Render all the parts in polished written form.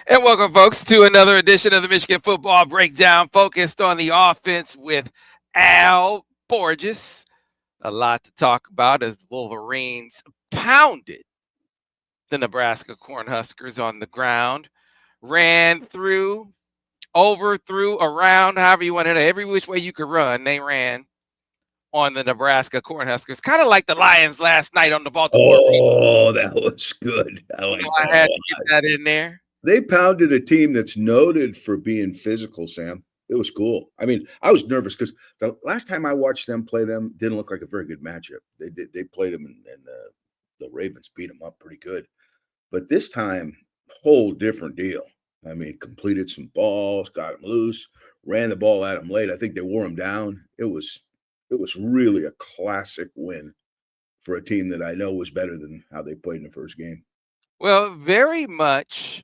And welcome, folks, to another edition of the Michigan Football Breakdown, focused on the offense with Al Borges. A lot to talk about as the Wolverines pounded the Nebraska Cornhuskers on the ground, ran through, overthrew, around, however you want to, every which way you could run, they ran on the Nebraska Cornhuskers, kind of like the Lions last night on the Baltimore Ravens. Oh, that was good. I You know, like that I a had to get lot. that in there. They pounded a team that's noted for being physical, Sam. It was cool. I mean, I was nervous because the last time I watched them play them didn't look like a very good matchup. They played them and the Ravens beat them up pretty good. But this time, whole different deal. I mean, completed some balls, got them loose, ran the ball at them late. I think they wore them down. It was really a classic win for a team that I know was better than how they played in the first game. Well, very much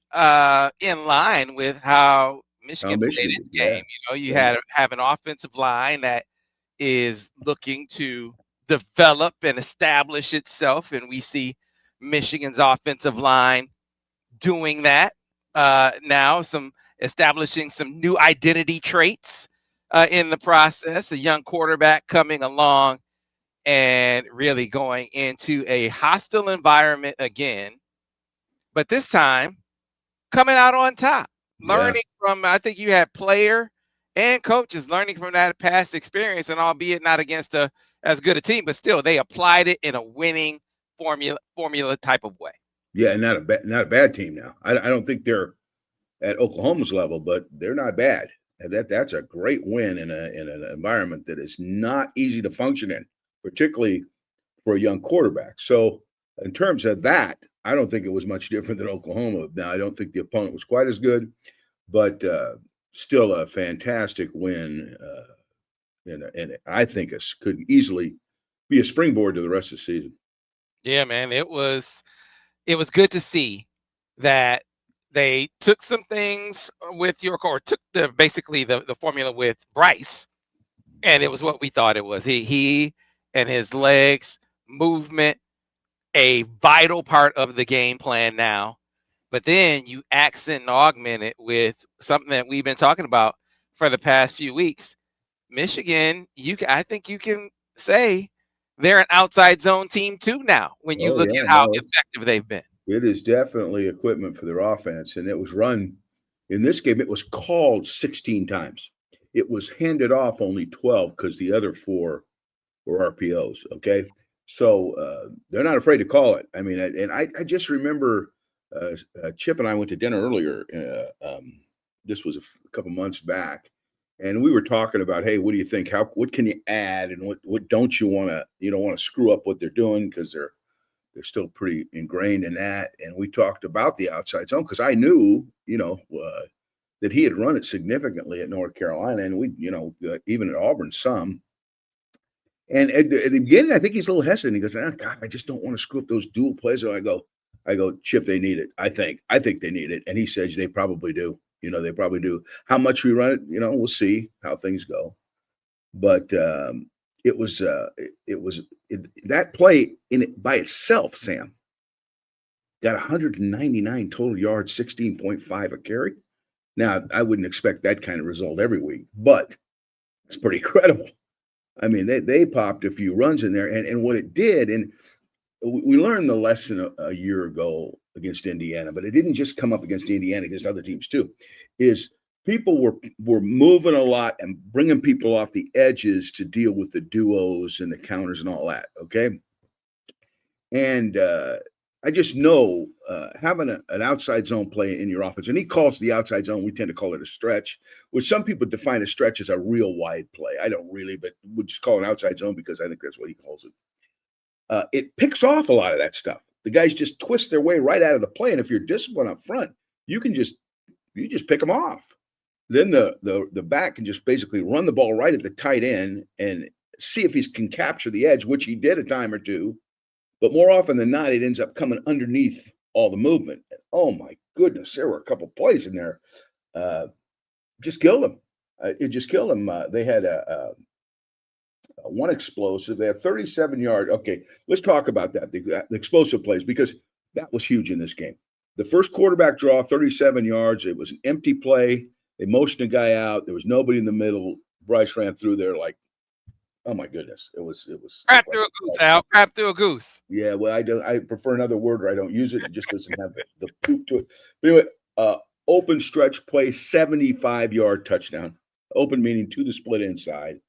in line with how How Michigan played Michigan its did, game. yeah, You yeah. have an offensive line that is looking to develop and establish itself, and we see Michigan's offensive line doing that now. Some establishing some new identity traits in the process. A young quarterback coming along and really going into a hostile environment again, but this time coming out on top, Yeah. learning from, I think you had player and coaches learning from that past experience, and albeit not against a as good a team, but still they applied it in a winning formula type of way. Yeah, and not a bad team now. I don't think they're at Oklahoma's level, but they're not bad. And that's a great win in an environment that is not easy to function in, particularly for a young quarterback. So in terms of that, I don't think it was much different than Oklahoma. Now I don't think the opponent was quite as good, but still a fantastic win. And I think it could easily be a springboard to the rest of the season. Yeah, man, it was good to see that they took some things with your core, took the basically the formula with Bryce, and it was what we thought it was. He and his legs, movement, a vital part of the game plan now. But then you accent and augment it with something that we've been talking about for the past few weeks. Michigan, I think you can say they're an outside zone team too now when you Oh look yeah, at how no, effective they've been. it is definitely equipment for their offense, and it was run in this game. It was called 16 times. It was handed off only 12 because the other four were RPOs. Okay, so they're not afraid to call it. I mean, I just remember Chip and I went to dinner earlier. This was a couple months back, and we were talking about, hey, what do you think? What can you add, and what don't you want to want to screw up what they're doing because they're still pretty ingrained in that. And we talked about the outside zone because I knew, that he had run it significantly at North Carolina, and we, even at Auburn some. And at the beginning, I think he's a little hesitant. He goes, "Oh God, I just don't want to screw up those dual plays." So I go, Chip, they need it. I think they need it. And he says they probably do. They probably do. How much we run it, we'll see how things go. But it was that play in it by itself, Sam, got 199 total yards, 16.5 a carry. Now, I wouldn't expect that kind of result every week, but it's pretty incredible. I mean, they popped a few runs in there, and what it did, and we learned the lesson a year ago against Indiana, but it didn't just come up against Indiana, against other teams too, is people were moving a lot and bringing people off the edges to deal with the duos and the counters and all that, okay? And I just know having an outside zone play in your offense, and he calls the outside zone, we tend to call it a stretch, which some people define a stretch as a real wide play. I don't really, but we'll just call it an outside zone because I think that's what he calls it. It picks off a lot of that stuff. The guys just twist their way right out of the play, and if you're disciplined up front, you just pick them off. Then the back can just basically run the ball right at the tight end and see if he can capture the edge, which he did a time or two. But more often than not, it ends up coming underneath all the movement. And, oh my goodness, there were a couple plays in there. Just killed them. It just killed them. They had one explosive. They had 37 yard. Okay, let's talk about that. The explosive plays, because that was huge in this game. The first quarterback draw, 37 yards. It was an empty play. They motioned a guy out. There was nobody in the middle. Bryce ran through there like, oh my goodness. It was Crap through a goose, Al. Crap through a goose. Yeah, well, I prefer another word where I don't use it. It just doesn't have the poop to it. But anyway, open stretch play, 75-yard touchdown. Open meaning to the split inside.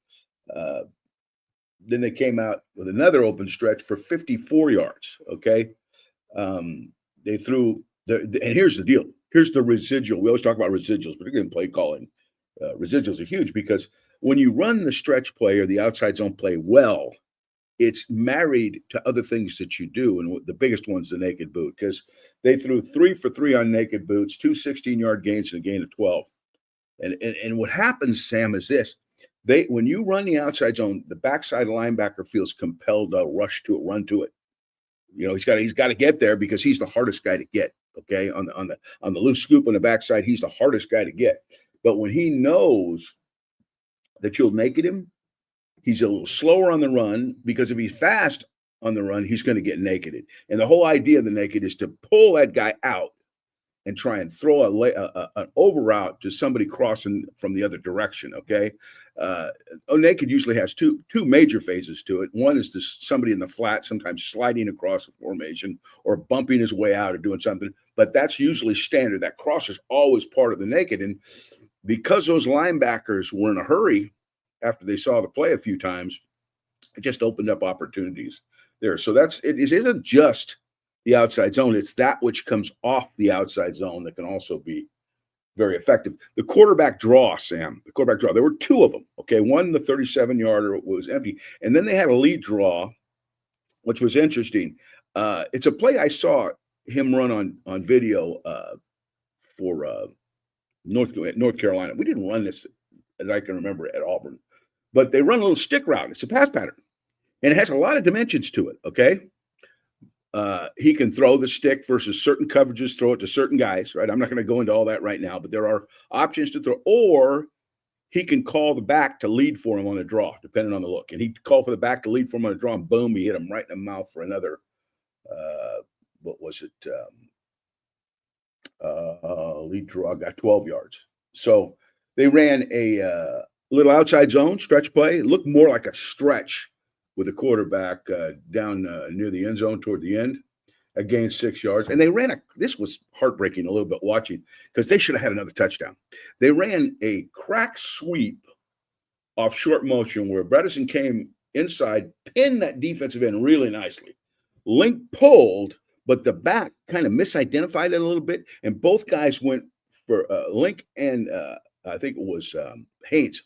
Then they came out with another open stretch for 54 yards. Okay. They threw and here's the deal. Here's the residual. We always talk about residuals, particularly in play calling. Residuals are huge because when you run the stretch play or the outside zone play well, it's married to other things that you do. And the biggest one's the naked boot, because they threw 3 for 3 on naked boots, 2 16-yard gains and a gain of 12. And what happens, Sam, is this. When you run the outside zone, the backside linebacker feels compelled to rush to it, run to it. You know, he's got to get there because he's the hardest guy to get. Okay, on the loose scoop on the backside, he's the hardest guy to get. But when he knows that you'll naked him, he's a little slower on the run, because if he's fast on the run, he's going to get nakeded. And the whole idea of the naked is to pull that guy out and try and throw an over route to somebody crossing from the other direction. Okay, naked usually has two major phases to it. One is somebody in the flat, sometimes sliding across a formation or bumping his way out or doing something. But that's usually standard. That cross is always part of the naked. And because those linebackers were in a hurry after they saw the play a few times, it just opened up opportunities there. So it isn't just the outside zone. It's that which comes off the outside zone that can also be very effective. The quarterback draw, Sam, there were 2 of them. Okay. One, the 37-yarder was empty. And then they had a lead draw, which was interesting. It's a play I saw him run on video for North Carolina. We didn't run this, as I can remember, at Auburn. But they run a little stick route. It's a pass pattern. And it has a lot of dimensions to it, okay? He can throw the stick versus certain coverages, throw it to certain guys, right? I'm not going to go into all that right now, but there are options to throw. Or he can call the back to lead for him on a draw, depending on the look. And he'd call for the back to lead for him on a draw, and boom, he hit him right in the mouth for another, what was it? Lead draw, got 12 yards. So they ran a little outside zone stretch play. It looked more like a stretch with a quarterback down near the end zone toward the end, gained 6 yards. And they ran this was heartbreaking a little bit watching, because they should have had another touchdown. They ran a crack sweep off short motion where Bredesen came inside, pinned that defensive end really nicely. Link pulled, but the back kind of misidentified it a little bit. And both guys went for Link and I think it was Haynes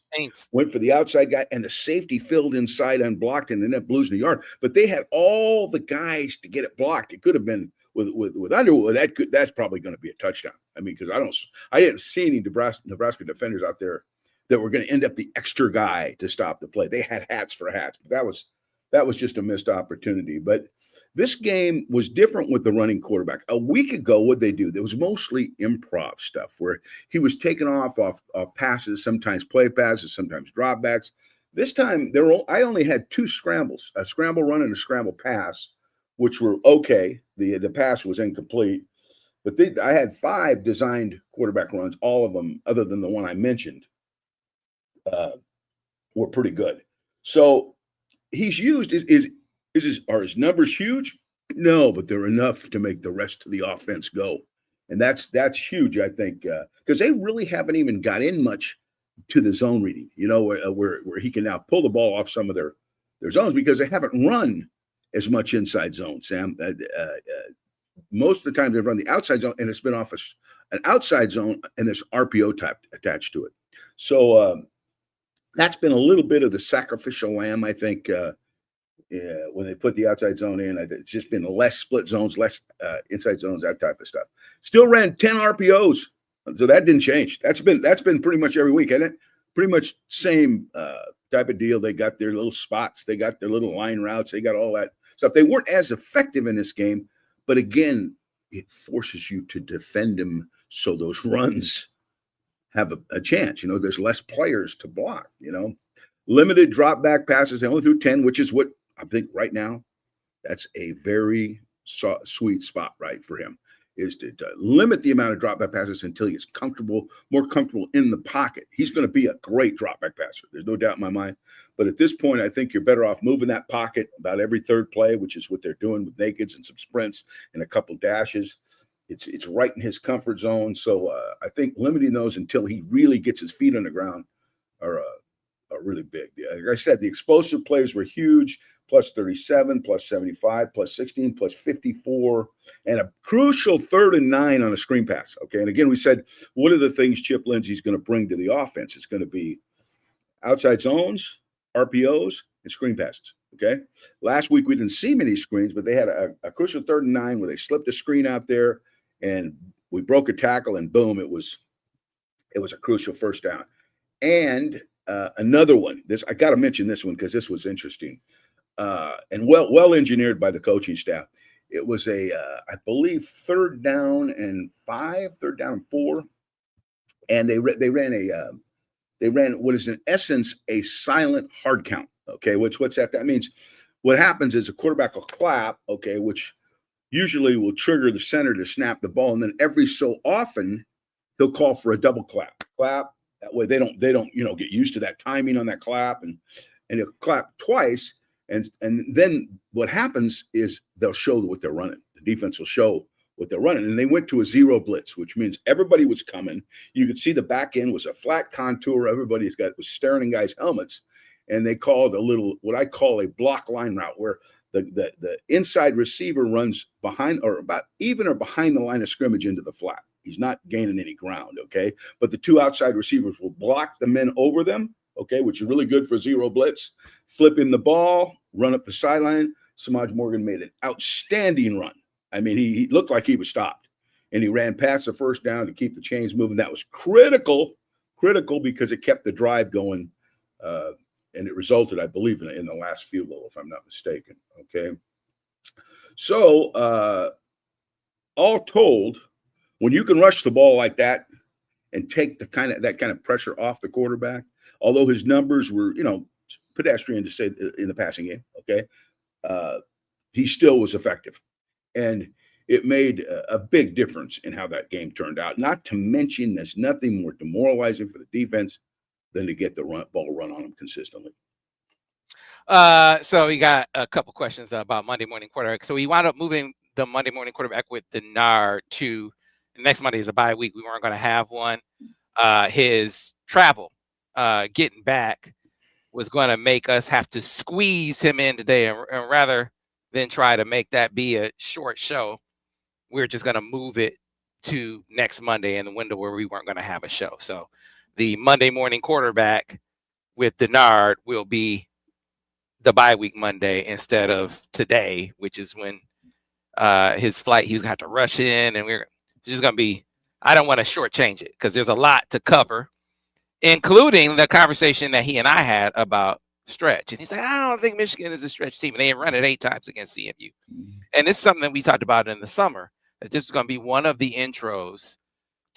went for the outside guy, and the safety filled inside unblocked and ended up losing a yard. But they had all the guys to get it blocked. It could have been with Underwood. That's probably going to be a touchdown. I mean, because I didn't see any Nebraska defenders out there that were going to end up the extra guy to stop the play. They had hats for hats. But that was just a missed opportunity. But this game was different with the running quarterback. A week ago, what they do, there was mostly improv stuff where he was taken off passes, sometimes play passes, sometimes dropbacks. This time, I only had 2 scrambles, a scramble run and a scramble pass, which were okay. The pass was incomplete. But I had 5 designed quarterback runs. All of them, other than the one I mentioned, were pretty good. So he's used are his numbers huge? No, but they're enough to make the rest of the offense go. And that's huge, I think, because they really haven't even got in much to the zone reading, where he can now pull the ball off some of their zones, because they haven't run as much inside zone, Sam. Most of the time they've run the outside zone, and it's been off an outside zone, and there's RPO type attached to it. So that's been a little bit of the sacrificial lamb, I think, when they put the outside zone in. It's just been less split zones, less inside zones, that type of stuff. Still ran 10 RPOs, so that didn't change. That's been pretty much every week, hasn't it? Pretty much same type of deal. They got their little spots, they got their little line routes, they got all that stuff. They weren't as effective in this game, but again, it forces you to defend them so those runs have a chance. There's less players to block. Limited drop back passes. They only threw 10, which is what I think right now, that's a very sweet spot, right, for him. is to limit the amount of drop back passes until he gets more comfortable in the pocket. He's going to be a great drop back passer. There's no doubt in my mind. But at this point, I think you're better off moving that pocket about every third play, which is what they're doing with nakeds and some sprints and a couple dashes. It's right in his comfort zone. So I think limiting those until he really gets his feet on the ground are really big. Like I said, the explosive plays were huge, plus 37, plus 75, plus 16, plus 54, and a crucial 3rd and 9 on a screen pass. Okay, and again, we said, what are the things Chip Lindsey's going to bring to the offense? It's going to be outside zones, RPOs, and screen passes. Okay, last week we didn't see many screens, but they had a crucial 3rd and 9 where they slipped a screen out there, and we broke a tackle, and boom, it was a crucial first down. And another one. I got to mention this one because this was interesting and well engineered by the coaching staff. It was I believe, 3rd down and 4, and they ran what is in essence a silent hard count. Okay, what's that? That means what happens is a quarterback will clap. Okay, which usually will trigger the center to snap the ball, and then every so often he'll call for a double clap. That way they don't get used to that timing on that clap, and he'll clap twice, and then what happens is they'll show what they're running. The defense will show what they're running, and they went to a 0 blitz, which means everybody was coming. You could see the back end was a flat contour. Everybody was staring in guys' helmets, and they called what I call a block line route, where the inside receiver runs behind or behind the line of scrimmage into the flat. He's not gaining any ground, okay? But the 2 outside receivers will block the men over them, okay, which is really good for 0 blitz. Flip him the ball, run up the sideline. Samaj Morgan made an outstanding run. I mean, he looked like he was stopped, and he ran past the first down to keep the chains moving. That was critical because it kept the drive going, and it resulted, I believe, in the last field goal, if I'm not mistaken, okay? So all told, when you can rush the ball like that and take that kind of pressure off the quarterback, although his numbers were, pedestrian to say in the passing game, okay, he still was effective. And it made a big difference in how that game turned out. Not to mention there's nothing more demoralizing for the defense than to get the ball run on them consistently. So we got a couple questions about Monday morning quarterback. So we wound up moving the Monday morning quarterback with Denard to next Monday is a bye week. We weren't going to have one. His travel getting back was going to make us have to squeeze him in today. And rather than try to make that be a short show, we're just going to move it to next Monday in the window where we weren't going to have a show. So the Monday morning quarterback with Denard will be the bye week Monday instead of today, which is when his flight, he was going to have to rush in, and we're just going to be, I don't want to shortchange it because there's a lot to cover, including the conversation that he and I had about stretch. And he's like, I don't think Michigan is a stretch team. And they run it 8 times against CMU. And it's something that we talked about in the summer, that this is going to be one of the intros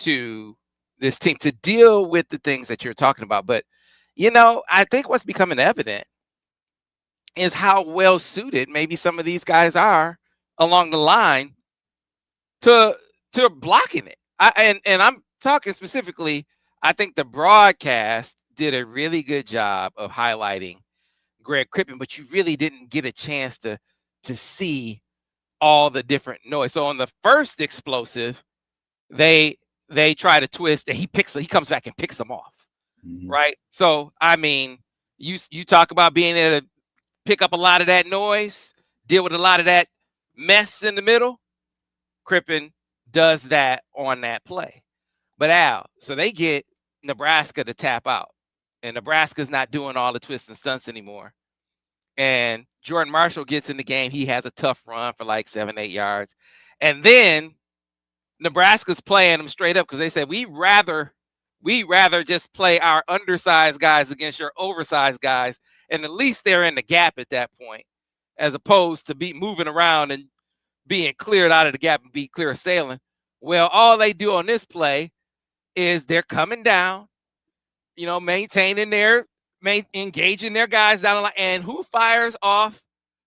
to this team to deal with the things that you're talking about. But, I think what's becoming evident is how well suited maybe some of these guys are along the line to blocking it. And I'm talking specifically, I think the broadcast did a really good job of highlighting Greg Crippen, but you really didn't get a chance to see all the different noise. So on the first explosive, they try to twist, and he comes back and picks them off. Mm-hmm. Right? So, I mean, you talk about being able to pick up a lot of that noise, deal with a lot of that mess in the middle. Crippen does that on that play. But Al, so they get Nebraska to tap out, and Nebraska's not doing all the twists and stunts anymore. And Jordan Marshall gets in the game. He has a tough run for like 7-8 yards. And then Nebraska's playing them straight up because they said, we rather just play our undersized guys against your oversized guys. And at least they're in the gap at that point, as opposed to be moving around and being cleared out of the gap and be clear sailing. Well, all they do on this play is they're coming down, engaging their guys down the line. And who fires off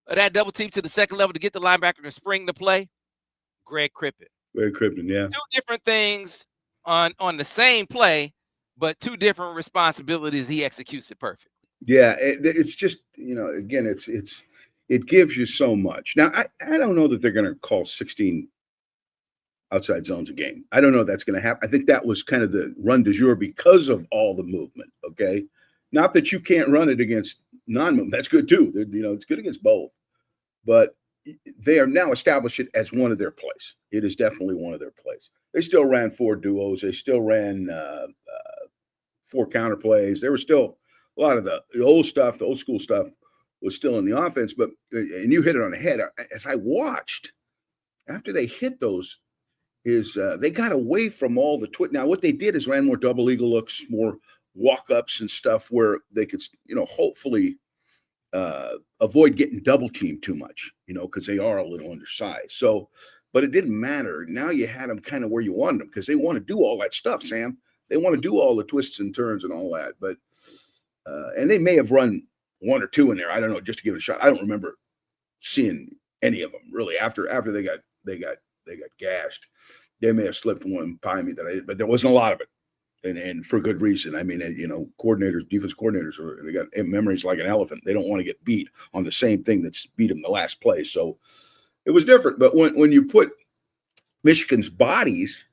that double team to the second level to get the linebacker to spring the play? Greg Crippen. Greg Crippen, yeah. Two different things on the same play, but two different responsibilities. He executes it perfectly. Yeah, it's just, again, it gives you so much. Now, I don't know that they're going to call 16 outside zones a game. I don't know if that's going to happen. I think that was kind of the run du jour because of all the movement, okay? Not that you can't run it against non-movement. That's good too. It's good against both. But they are now established it as one of their plays. It is definitely one of their plays. They still ran 4 duos. They still ran 4 counter plays. There was still a lot of the old stuff, the old school stuff was still in the offense. But, and you hit it on the head. As I watched, after they hit those, they got away from all the twit. Now, what they did is ran more double eagle looks, more walk-ups and stuff where they could, hopefully avoid getting double teamed too much, because they are a little undersized. So, but it didn't matter. Now you had them kind of where you wanted them because they want to do all that stuff, Sam. They want to do all the twists and turns and all that. But, and they may have run 1 or 2 in there. I don't know, just to give it a shot. I don't remember seeing any of them really after they got gashed. They may have slipped one by me but there wasn't a lot of it. And for good reason. I mean, coordinators, defense coordinators, they got memories like an elephant. They don't want to get beat on the same thing that's beat them the last play. So it was different. But when you put Michigan's bodies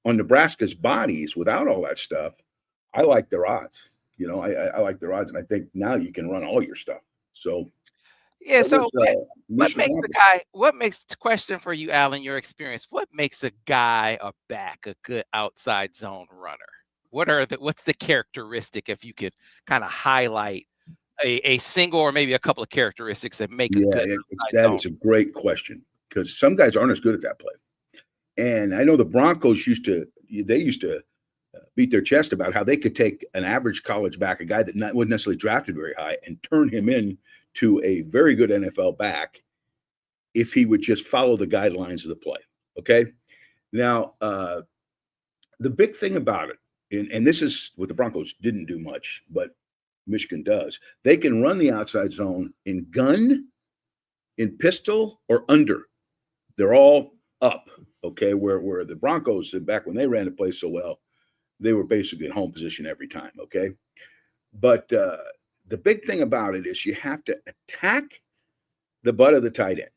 on Nebraska's bodies without all that stuff, I like their odds. I like their odds, and I think now you can run all your stuff. So yeah. So what makes the question for you, Alan, your experience? What makes a guy a back a good outside zone runner? What's the characteristic, if you could kind of highlight a single or maybe a couple of characteristics that make a good that zone? Is a great question because some guys aren't as good at that play. And I know the Broncos used to beat their chest about how they could take an average college back, a guy that wasn't necessarily drafted very high, and turn him into a very good NFL back if he would just follow the guidelines of the play. Okay. Now, the big thing about it, and this is what the Broncos didn't do much, but Michigan does. They can run the outside zone in gun, in pistol, or under. They're all up. Okay. Where the Broncos, back when they ran the play so well, they were basically in home position every time. Okay. But the big thing about it is you have to attack the butt of the tight end,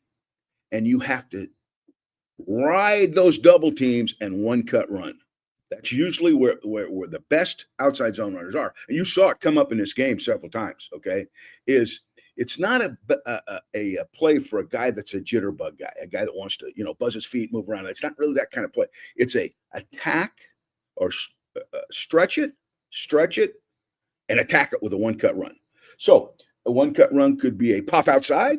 and you have to ride those double teams and one cut run. That's usually where the best outside zone runners are. And you saw it come up in this game several times. Okay. It's not a play for a guy that's a jitterbug guy, a guy that wants to, buzz his feet, move around. It's not really that kind of play. It's a attack or stretch it, and attack it with a one-cut run. So a one-cut run could be a pop outside.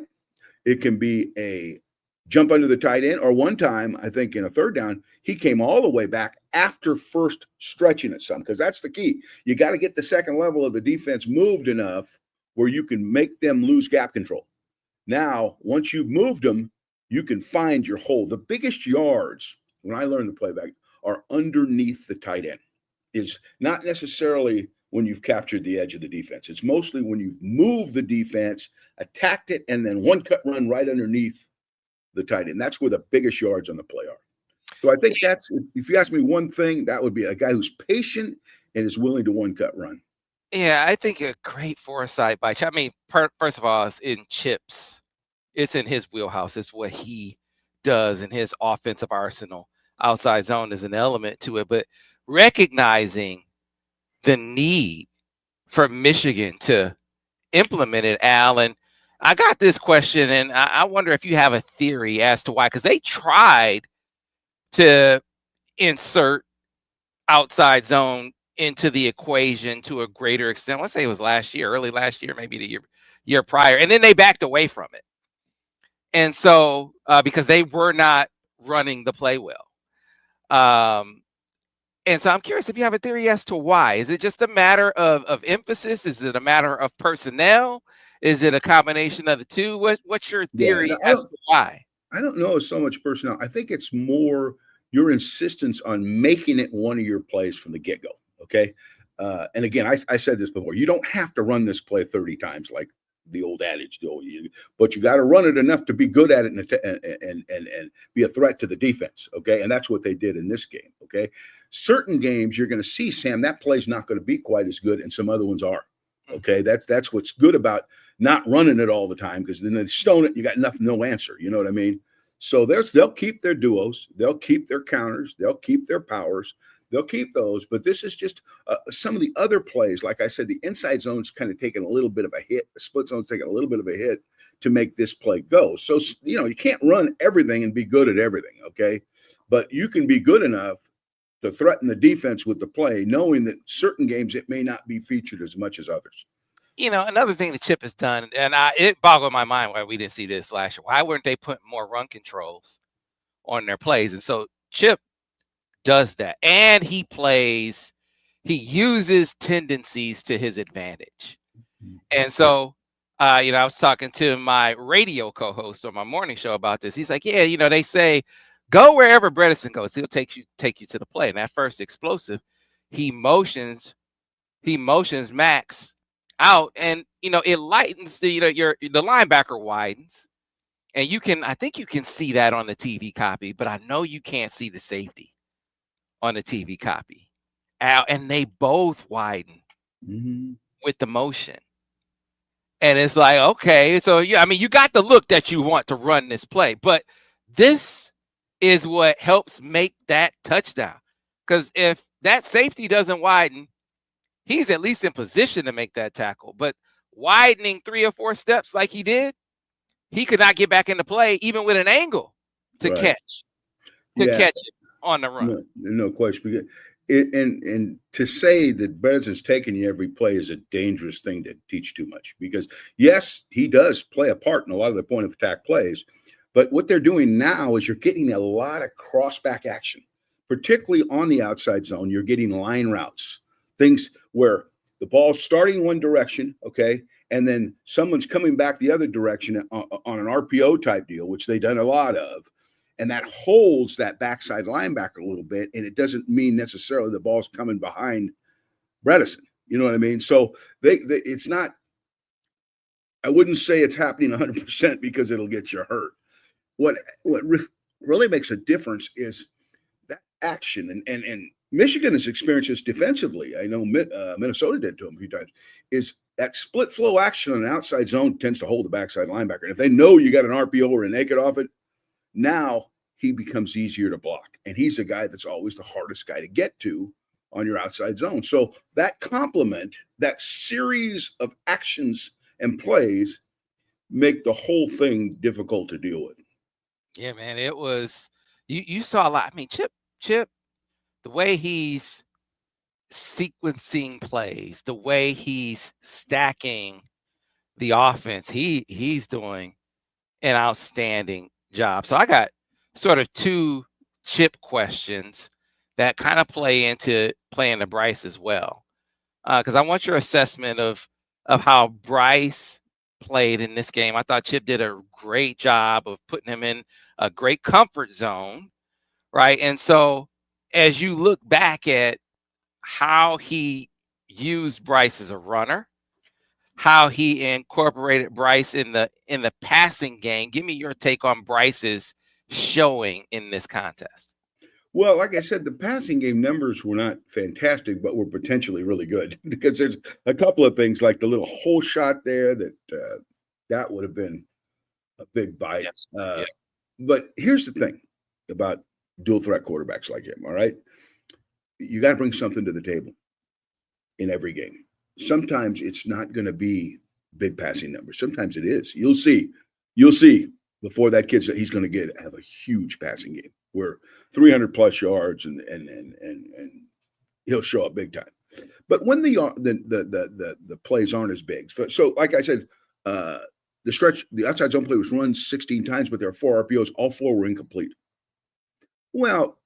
It can be a jump under the tight end. Or one time, I think in a third down, he came all the way back after first stretching it some, because that's the key. You got to get the second level of the defense moved enough where you can make them lose gap control. Now, once you've moved them, you can find your hole. The biggest yards, when I learned the playback, are underneath the tight end. Is not necessarily when you've captured the edge of the defense. It's mostly when you've moved the defense, attacked it, and then one cut run right underneath the tight end. That's where the biggest yards on the play are. So I think that's, if you ask me one thing, that would be a guy who's patient and is willing to one cut run. Yeah, I think a great foresight by Chip. I mean, first of all, it's in Chip's. It's in his wheelhouse. It's what he does in his offensive arsenal. Outside zone is an element to it, but recognizing the need for Michigan to implement it, Alan, I got this question, and I wonder if you have a theory as to why, because they tried to insert outside zone into the equation to a greater extent. Let's say it was early last year, maybe the year prior, and then they backed away from it. And so, because they were not running the play well. And so I'm curious if you have a theory as to why. Is it just a matter of emphasis? Is it a matter of personnel? Is it a combination of the two? What's your theory as to why? I don't know so much personnel. I think it's more your insistence on making it one of your plays from the get-go, okay? And again, I said this before. You don't have to run this play 30 times like the old adage, but you got to run it enough to be good at it and be a threat to the defense. Okay. And that's what they did in this game. Okay. Certain games you're going to see, Sam, that play's not going to be quite as good, and some other ones are. Okay. That's what's good about not running it all the time, because then they stone it, you got nothing, no answer. You know what I mean? So they'll keep their duos, they'll keep their counters, they'll keep their powers. They'll keep those, but this is just some of the other plays. Like I said, the inside zone's kind of taking a little bit of a hit. The split zone's taking a little bit of a hit to make this play go. So, you can't run everything and be good at everything, okay? But you can be good enough to threaten the defense with the play, knowing that certain games it may not be featured as much as others. Another thing that Chip has done, and it boggled my mind why we didn't see this last year. Why weren't they putting more run controls on their plays? And so Chip does that, and he uses tendencies to his advantage. And so I was talking to my radio co-host on my morning show about this. He's like, yeah, they say go wherever Bredesen goes, he'll take you to the play. And that first explosive, he motions Max out, and it lightens the linebacker widens, and I think you can see that on the TV copy, but I know you can't see the safety on the TV copy. And they both widen with the motion. And it's like, okay, so you got the look that you want to run this play, but this is what helps make that touchdown. Because if that safety doesn't widen, he's at least in position to make that tackle. But widening 3 or 4 steps like he did, he could not get back into play, even with an angle to catch it on the run. No question. And to say that Bredesen's taking you every play is a dangerous thing to teach too much, because yes, he does play a part in a lot of the point of attack plays, but what they're doing now is you're getting a lot of cross-back action, particularly on the outside zone. You're getting line routes, things where the ball's starting one direction, okay, and then someone's coming back the other direction on an RPO type deal, which they've done a lot of. And that holds that backside linebacker a little bit, and it doesn't mean necessarily the ball's coming behind Bredesen. You know what I mean? So it's not. I wouldn't say it's happening 100% because it'll get you hurt. What really makes a difference is that action, and Michigan has experienced this defensively. I know Minnesota did to them a few times. Is that split flow action on an outside zone tends to hold the backside linebacker, and if they know you got an RPO or a naked off it, now he becomes easier to block. And he's a guy that's always the hardest guy to get to on your outside zone. So that complement, that series of actions and plays, make the whole thing difficult to deal with. Yeah, man, it was, you saw a lot. I mean, Chip, the way he's sequencing plays, the way he's stacking the offense, he's doing an outstanding job. So I got sort of 2 Chip questions that kind of play into Bryce as well, because I want your assessment of how Bryce played in this game. I thought Chip did a great job of putting him in a great comfort zone, right? And so as you look back at how he used Bryce as a runner, how he incorporated Bryce in the passing game, give me your take on Bryce's showing in this contest. Well, like I said, the passing game numbers were not fantastic, but were potentially really good, because there's a couple of things like the little hole shot there that would have been a big bite. Yes. But here's the thing about dual threat quarterbacks like him, all right? You got to bring something to the table in every game. Sometimes it's not going to be big passing numbers. Sometimes it is. You'll see before that kid's he's going to have a huge passing game where 300 plus yards and he'll show up big time. But when the plays aren't as big, so like I said, the outside zone play was run 16 times, but there are 4 RPOs. All 4 were incomplete. Well,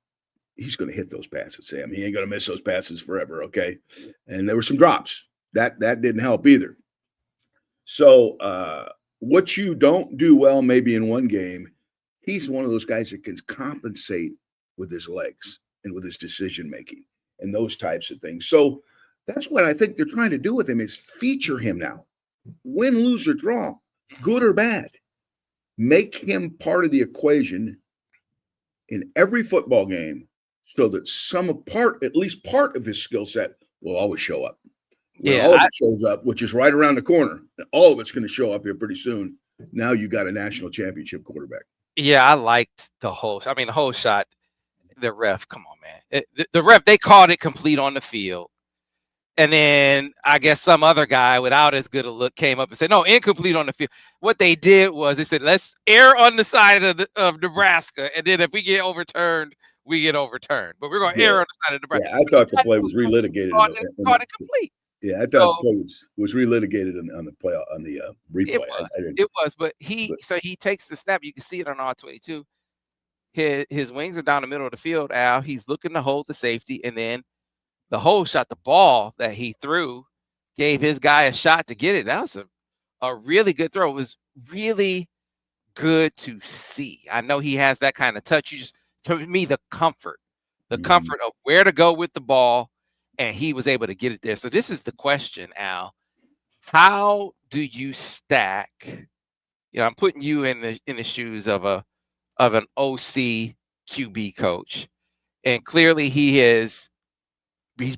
he's going to hit those passes, Sam. He ain't going to miss those passes forever, okay? And there were some drops. That didn't help either. So what you don't do well maybe in one game, he's one of those guys that can compensate with his legs and with his decision-making and those types of things. So that's what I think they're trying to do with him, is feature him now. win, lose, or draw, good or bad. Make him part of the equation in every football game so that at least part of his skill set will always show up. When all of it shows up, which is right around the corner, all of it's going to show up here pretty soon. Now you got a national championship quarterback. Yeah, I liked the whole shot. The ref, come on, man. The ref, they called it complete on the field. And then I guess some other guy without as good a look came up and said, no, incomplete on the field. What they did was they said, let's err on the side of Nebraska. And then if we get overturned, we get overturned. But we're going to err on the side of Nebraska. Yeah, I thought the play was relitigated. Called it complete. Yeah, I thought the play was relitigated on the play on the replay. It was, but he takes the snap. You can see it on R22. His wings are down the middle of the field, Al. He's looking to hold the safety, and then the hole shot, the ball that he threw gave his guy a shot to get it. That was a really good throw. It was really good to see. I know he has that kind of touch. To me, the comfort of where to go with the ball, and he was able to get it there. So this is the question, Al. How do you stack? I'm putting you in the shoes of an OC QB coach, and clearly he's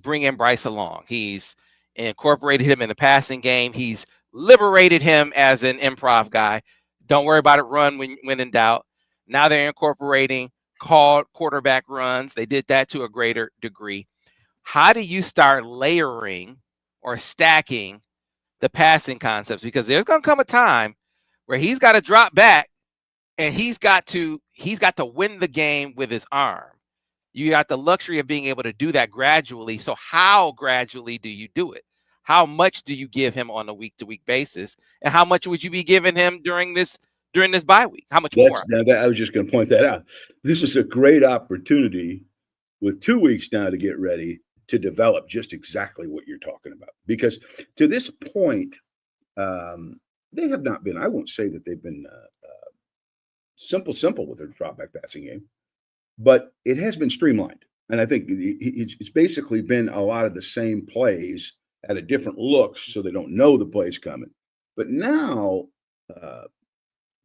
bringing Bryce along. He's incorporated him in the passing game. He's liberated him as an improv guy. Don't worry about it. Run when in doubt. Now they're incorporating called quarterback runs. They did that to a greater degree. How do you start layering or stacking the passing concepts? Because there's going to come a time where he's got to drop back and he's got to win the game with his arm. You got the luxury of being able to do that gradually. So how gradually do you do it? How much do you give him on a week-to-week basis? And how much would you be giving him during this bye week? How much more? I was just going to point that out. This is a great opportunity with 2 weeks now to get ready to develop just exactly what you're talking about. Because to this point, they have not been, I won't say that they've been simple with their drop back passing game, but it has been streamlined. And I think it's basically been a lot of the same plays at a different looks, so they don't know the play's coming. But now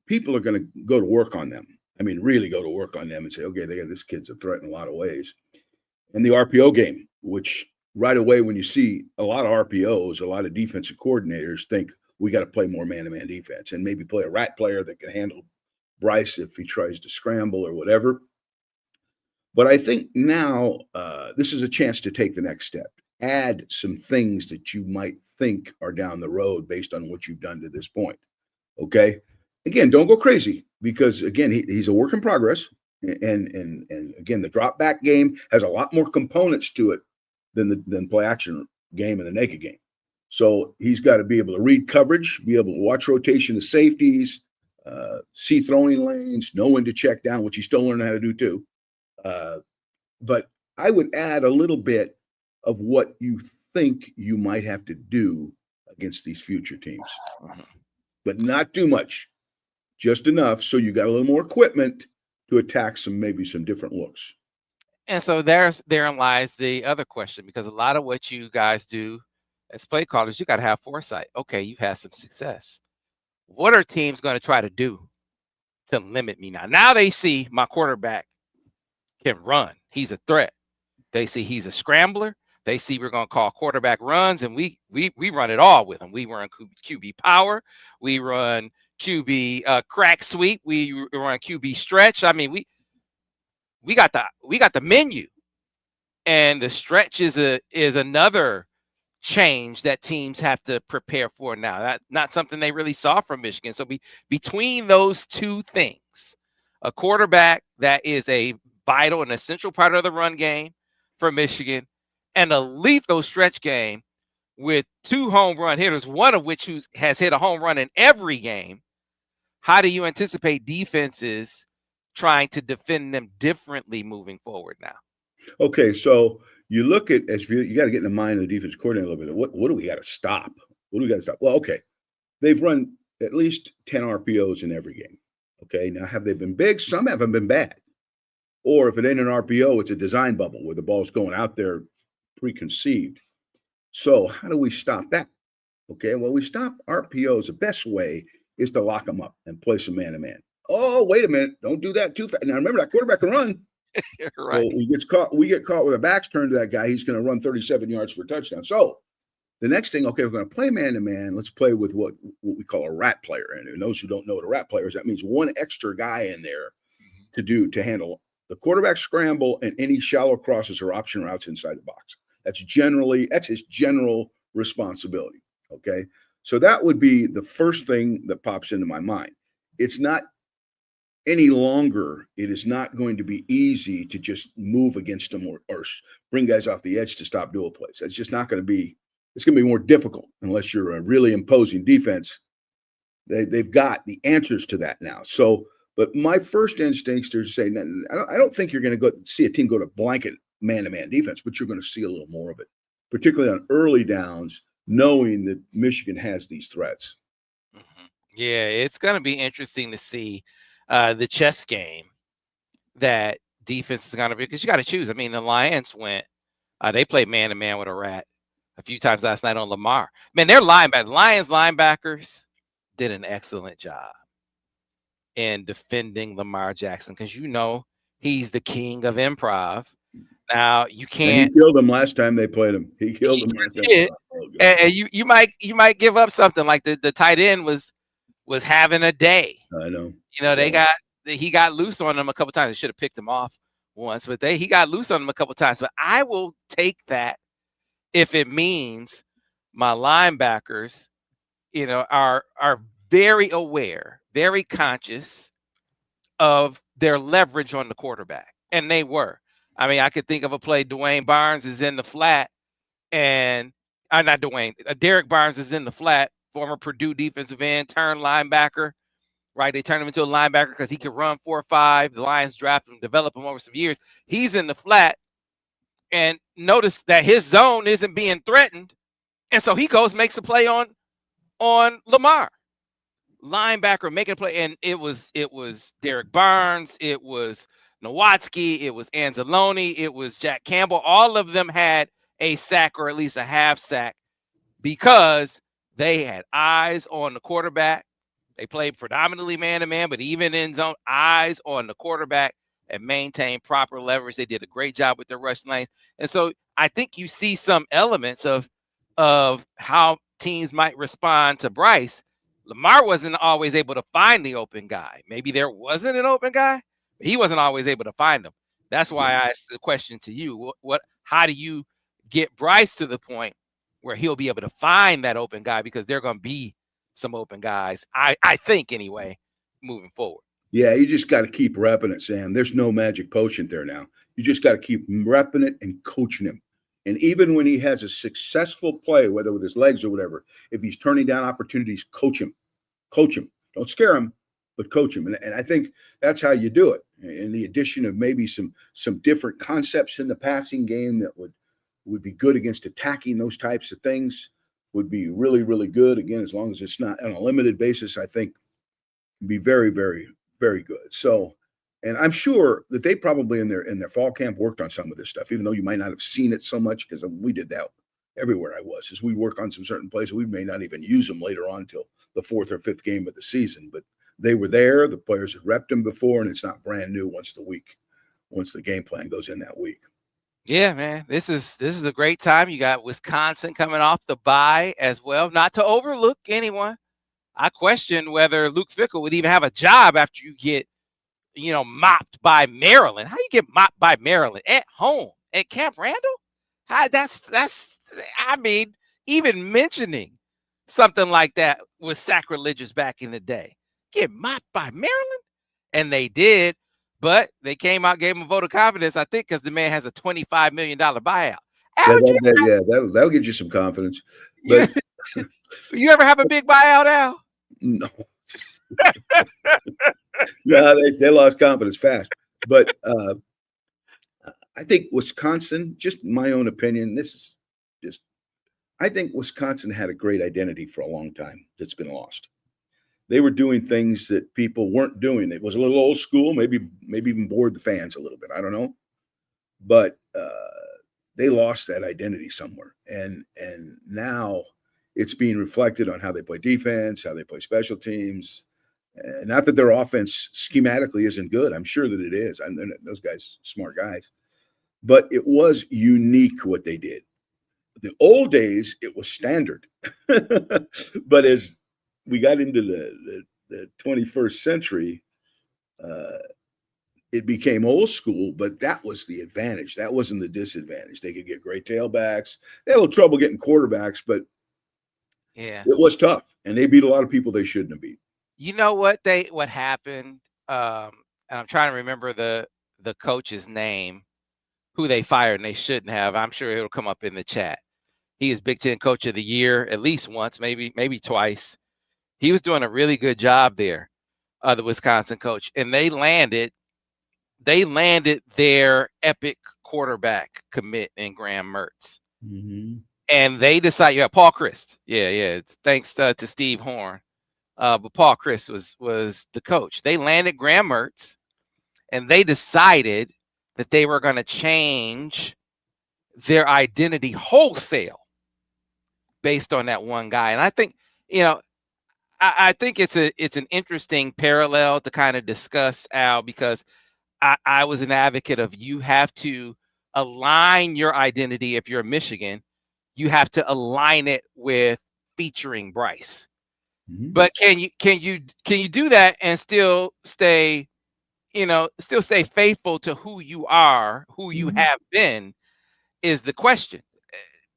people are going to go to work on them. I mean, really go to work on them and say, okay, this kid's a threat in a lot of ways. And the RPO game, which right away when you see a lot of RPOs, a lot of defensive coordinators think we got to play more man-to-man defense and maybe play a rat player that can handle Bryce if he tries to scramble or whatever. But I think now this is a chance to take the next step. Add some things that you might think are down the road based on what you've done to this point. Okay? Again, don't go crazy because, again, he's a work in progress. And again, the drop back game has a lot more components to it than play action game and the naked game. So he's got to be able to read coverage, be able to watch rotation of safeties, see throwing lanes, know when to check down, which he's still learning how to do too. But I would add a little bit of what you think you might have to do against these future teams, but not too much, just enough so you got a little more equipment to attack maybe some different looks. And so therein lies the other question, because a lot of what you guys do as play callers, you got to have foresight. Okay, you've had some success. What are teams going to try to do to limit me now? Now they see my quarterback can run. He's a threat. They see he's a scrambler. They see we're going to call quarterback runs, and we run it all with him. We run QB power. We run QB crack sweep. We run QB stretch. I mean, we got the menu, and the stretch is another change that teams have to prepare for now. That's not something they really saw from Michigan. So between those two things, a quarterback that is a vital and essential part of the run game for Michigan, and a lethal stretch game with 2 home run hitters, one of which has hit a home run in every game. How do you anticipate defenses trying to defend them differently moving forward now? Okay, so you look at, you got to get in the mind of the defense coordinator a little bit. What do we got to stop? What do we got to stop? Well, okay, they've run at least 10 RPOs in every game. Okay, now have they been big? Some haven't been bad. Or if it ain't an RPO, it's a design bubble where the ball's going out there preconceived. So how do we stop that? Okay, well, we stop RPOs. The best way is to lock them up and play some man-to-man. Oh, wait a minute. Don't do that too fast. Now, remember, that quarterback can run. Right. So we get caught with our backs turned to that guy. He's going to run 37 yards for a touchdown. So the next thing, okay, we're going to play man-to-man. Let's play with what we call a rat player. And those who don't know what a rat player is, that means one extra guy in there to handle the quarterback scramble and any shallow crosses or option routes inside the box. That's his general responsibility. Okay. So that would be the first thing that pops into my mind. It's not any longer, it is not going to be easy to just move against them or bring guys off the edge to stop dual plays. That's just not going to be, it's going to be more difficult unless you're a really imposing defense. They've got the answers to that now. So, but my first instincts are to say, I don't think you're going to see a team go to blanket man-to-man defense, but you're going to see a little more of it, particularly on early downs, knowing that Michigan has these threats. Mm-hmm. Yeah, it's going to be interesting to see the chess game that defense is going to be, because you got to choose. I mean, the Lions they played man-to-man with a rat a few times last night on Lamar. Man, their Lions linebackers did an excellent job in defending Lamar Jackson, because he's the king of improv. Now you can't. And he killed him last time they played him. He killed him last time. And you might give up something like the tight end was having a day. I know. He got loose on them a couple times. They should have picked him off once, but he got loose on them a couple times. But I will take that if it means my linebackers, are very aware, very conscious of their leverage on the quarterback, and they were. I mean, I could think of a play. Dwayne Barnes is in the flat, and not Dwayne. Derek Barnes is in the flat, former Purdue defensive end, turned linebacker. Right, they turned him into a linebacker because he could run 4.5. The Lions drafted him, developed him over some years. He's in the flat, and notice that his zone isn't being threatened, and so he makes a play on Lamar. Linebacker making a play, and it was Derek Barnes, it was Nowatzki, it was Anzalone, it was Jack Campbell. All of them had a sack or at least a half sack because they had eyes on the quarterback. They played predominantly man-to-man, but even in zone, eyes on the quarterback and maintained proper leverage. They did a great job with their rush lanes. And so I think you see some elements of how teams might respond to Bryce. Lamar wasn't always able to find the open guy. Maybe there wasn't an open guy, but he wasn't always able to find him. That's why I asked the question to you. How do you get Bryce to the point where he'll be able to find that open guy? Because they're going to be some open guys, I think anyway, moving forward. Yeah, you just got to keep repping it, Sam. There's no magic potion there now. You just got to keep repping it and coaching him. And even when he has a successful play, whether with his legs or whatever, if he's turning down opportunities, coach him. Coach him. Don't scare him, but coach him. And I think that's how you do it. And the addition of maybe some different concepts in the passing game that would be good against attacking those types of things would be really, really good. Again, as long as it's not on a limited basis, I think be very, very, very good. So, and I'm sure that they probably in their fall camp worked on some of this stuff, even though you might not have seen it so much, because we did that everywhere I was, as we work on some certain plays. We may not even use them later on until the 4th or 5th game of the season, but they were there. The players had repped them before, and it's not brand new once the game plan goes in that week. Yeah, man, this is a great time. You got Wisconsin coming off the bye as well. Not to overlook anyone. I question whether Luke Fickell would even have a job after you get, mopped by Maryland. How you get mopped by Maryland at home at Camp Randall? I mean, even mentioning something like that was sacrilegious back in the day. Get mopped by Maryland, and they did. But they came out, gave him a vote of confidence, I think, because the man has a $25 million buyout. That'll get you some confidence. But you ever have a big buyout, Al? No. No, they lost confidence fast. But I think Wisconsin, just my own opinion, I think Wisconsin had a great identity for a long time that's been lost. They were doing things that people weren't doing. It was a little old school, maybe even bored the fans a little bit. I don't know. But they lost that identity somewhere. And now it's being reflected on how they play defense, how they play special teams. Not that their offense schematically isn't good. I'm sure that it is. Those guys, smart guys. But it was unique what they did. The old days, it was standard. But as we got into the 21st century, it became old school, but that was the advantage. That wasn't the disadvantage. They could get great tailbacks. They had a little trouble getting quarterbacks, but yeah, it was tough. And they beat a lot of people they shouldn't have beat. You know what happened? And I'm trying to remember the coach's name, who they fired and they shouldn't have. I'm sure it'll come up in the chat. He is Big Ten Coach of the Year at least once, maybe twice. He was doing a really good job there, the Wisconsin coach, and they landed their epic quarterback commit in Graham Mertz. Mm-hmm. And they decided, Paul Chryst. Yeah. It's thanks to Steve Horn. But Paul Chryst was the coach. They landed Graham Mertz, and they decided that they were going to change their identity wholesale based on that one guy. And I think, I think it's an interesting parallel to kind of discuss, Al, because I was an advocate of you have to align your identity. If you're Michigan, you have to align it with featuring Bryce. Mm-hmm. But can you do that and still stay faithful to who you are, who you have been, is the question.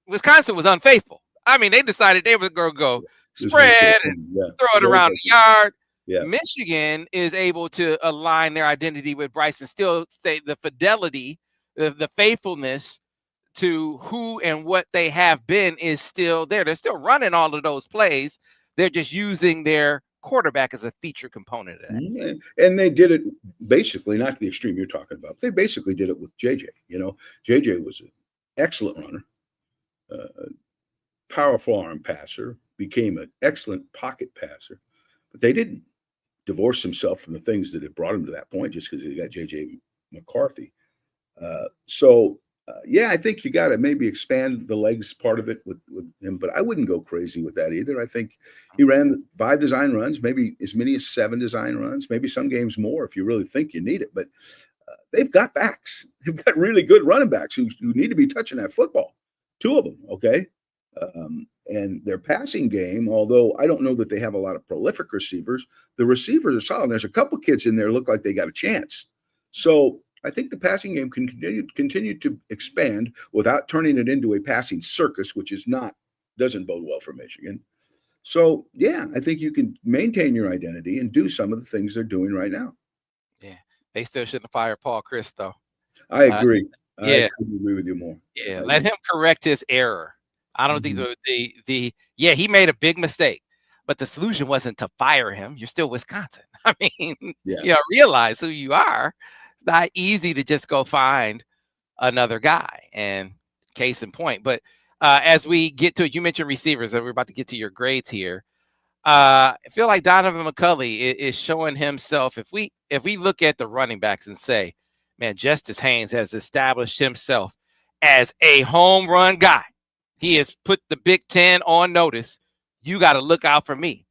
Wisconsin was unfaithful. I mean, they decided they were going to go spread and throw it around the yard. Yeah. Michigan is able to align their identity with Bryce and still stay the fidelity, the faithfulness to who and what they have been is still there. They're still running all of those plays. They're just using their quarterback as a feature component of that. And they did it basically, not to the extreme you're talking about. They basically did it with JJ. JJ was an excellent runner, powerful arm passer, became an excellent pocket passer, but they didn't divorce himself from the things that had brought him to that point just because they got JJ McCarthy. I think you got to maybe expand the legs part of it with him, but I wouldn't go crazy with that either. I think he ran 5 design runs, maybe as many as 7 design runs, maybe some games more if you really think you need it. But they've got backs. They've got really good running backs who need to be touching that football. 2 of them, okay? And their passing game, although I don't know that they have a lot of prolific receivers, the receivers are solid. There's a couple kids in there look like they got a chance. So I think the passing game can continue to expand without turning it into a passing circus, which doesn't bode well for Michigan. So, I think you can maintain your identity and do some of the things they're doing right now. Yeah, they still shouldn't have fired Paul Chryst, though. I agree. I couldn't agree with you more. Yeah, let him correct his error. I don't think he made a big mistake, but the solution wasn't to fire him. You're still Wisconsin. I mean, realize who you are. It's not easy to just go find another guy, and case in point. But as we get to it, you mentioned receivers, and we're about to get to your grades here. I feel like Donovan McCulley is showing himself. If we look at the running backs and say, man, Justice Haynes has established himself as a home run guy. He has put the Big Ten on notice. You got to look out for me.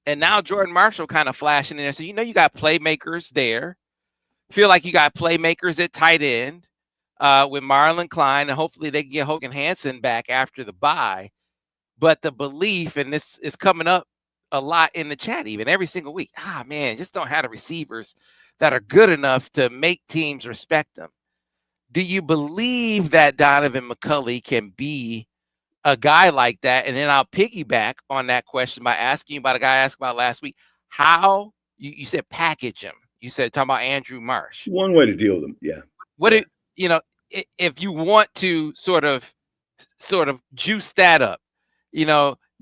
And now Jordan Marshall kind of flashing in there. So, you got playmakers there. Feel like you got playmakers at tight end with Marlon Klein, and hopefully they can get Hogan Hanson back after the bye. But the belief, and this is coming up a lot in the chat even every single week, just don't have the receivers that are good enough to make teams respect them. Do you believe that Donovan McCulley can be a guy like that? And then I'll piggyback on that question by asking you about a guy I asked about last week. How you said package him. You said talking about Andrew Marsh. One way to deal with him, yeah. If you want to sort of juice that up,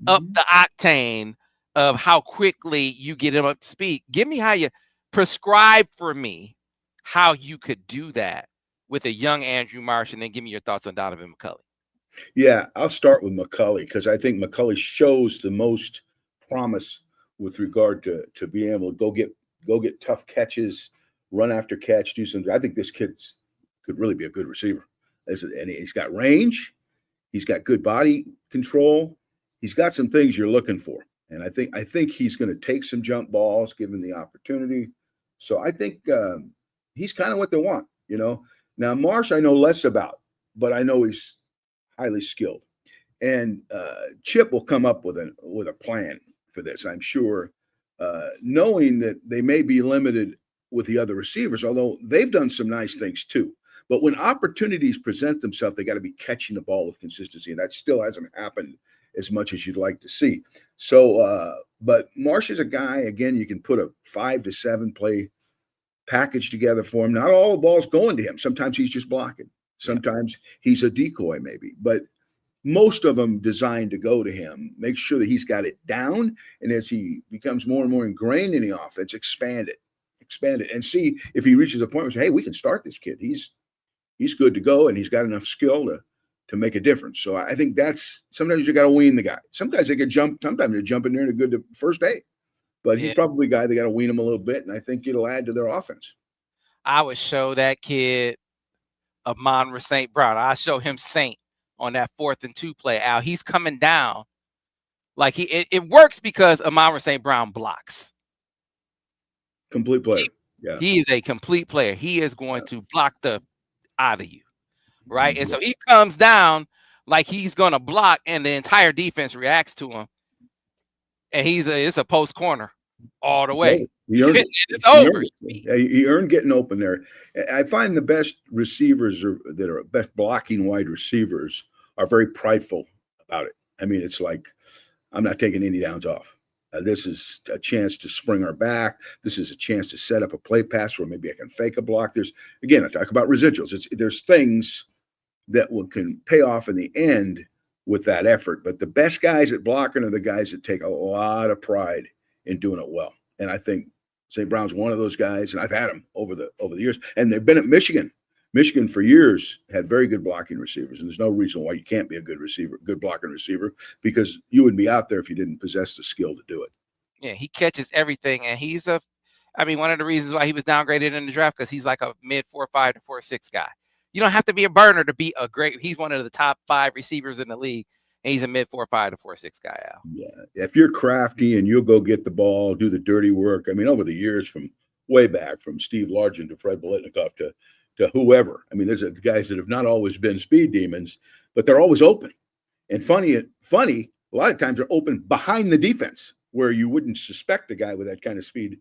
up the octane of how quickly you get him up to speed. Give me how you prescribe for me how you could do that with a young Andrew Marsh, and then give me your thoughts on Donovan McCulley. Yeah, I'll start with McCulley because I think McCulley shows the most promise with regard to being able to go get tough catches, run after catch, do something. I think this kid could really be a good receiver. And he's got range, he's got good body control, he's got some things you're looking for. And I think he's going to take some jump balls, given the opportunity. So I think he's kind of what they want, you know. Now Marsh, I know less about, but I know he's highly skilled. And Chip will come up with a plan for this, I'm sure, knowing that they may be limited with the other receivers, although they've done some nice things too. But when opportunities present themselves, they got to be catching the ball with consistency, and that still hasn't happened as much as you'd like to see. So, but Marsh is a guy, again, you can put a 5 to 7 play package together for him. Not all the ball's going to him. Sometimes he's just blocking. Sometimes he's a decoy, maybe. But most of them designed to go to him. Make sure that he's got it down, and as he becomes more and more ingrained in the offense, expand it, and see if he reaches a point where, hey, we can start this kid. He's good to go, and he's got enough skill to make a difference. So I think that's sometimes you got to wean the guy. Some guys they can jump. Sometimes they jump in there and a good first day, but he's probably a guy they got to wean him a little bit, and I think it'll add to their offense. I would show that kid Amon St. Brown. I show him Saint on that 4th and 2 play. Al, he's coming down like it works because Amon St. Brown blocks. Complete player. He is a complete player. He is going to block the out of you, right? And so he comes down like he's going to block, and the entire defense reacts to him. And it's a post corner all the way. He earned it. It's over. He earned getting open there. I find the best receivers that are best blocking wide receivers are very prideful about it. I mean, it's like, I'm not taking any downs off. This is a chance to spring our back. This is a chance to set up a play pass where maybe I can fake a block. Again, I talk about residuals. There's things that can pay off in the end with that effort. But the best guys at blocking are the guys that take a lot of pride in doing it well. And I think St. Brown's one of those guys, and I've had him over the years. And they've been at Michigan. Michigan for years had very good blocking receivers, and there's no reason why you can't be a good blocking receiver, because you wouldn't be out there if you didn't possess the skill to do it. Yeah, he catches everything, and he's one of the reasons why he was downgraded in the draft, because he's like a mid 4.5 to 4.6 guy. You don't have to be a burner to be he's one of the top 5 receivers in the league, and he's a mid 4.5 to 4.6 guy, Al. Yeah, if you're crafty and you'll go get the ball, do the dirty work. I mean, over the years, from way back, from Steve Largent to Fred Biletnikoff to whoever. I mean, there's guys that have not always been speed demons, but they're always open. And funny, a lot of times they're open behind the defense, where you wouldn't suspect a guy with that kind of speed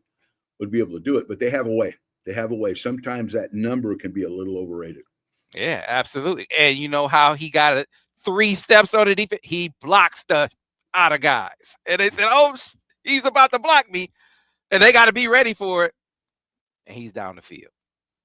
would be able to do it. But they have a way. Sometimes that number can be a little overrated. Yeah, absolutely. And you know how he got it 3 steps on the defense? He blocks the out of guys. And they said, oh, he's about to block me. And they got to be ready for it. And he's down the field.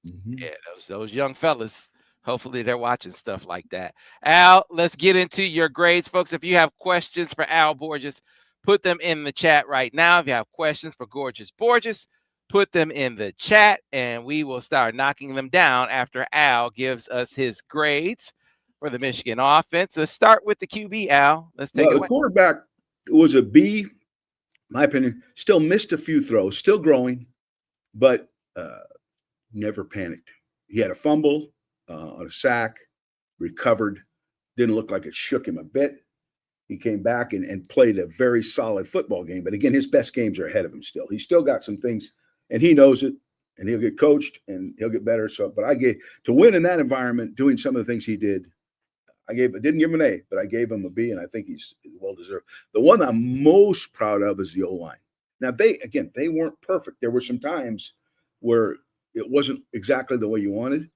Mm-hmm. Yeah, those young fellas, hopefully they're watching stuff like that. Al, let's get into your grades, folks. If you have questions for Al Borges, put them in the chat right now. If you have questions for Gorgeous Borges, put them in the chat, and we will start knocking them down after Al gives us his grades for the Michigan offense. Let's start with the QB, Al. Let's take it away. The quarterback was a B, in my opinion. Still missed a few throws, still growing, but never panicked. He had a fumble on a sack, recovered, didn't look like it shook him a bit. He came back and played a very solid football game. But again, his best games are ahead of him still. He's still got some things, and he knows it, and he'll get coached, and he'll get better. So, but to win in that environment, doing some of the things he did, I didn't give him an A, but I gave him a B, and I think he's well-deserved. The one I'm most proud of is the O-line. Now, they weren't perfect. There were some times where it wasn't exactly the way you wanted,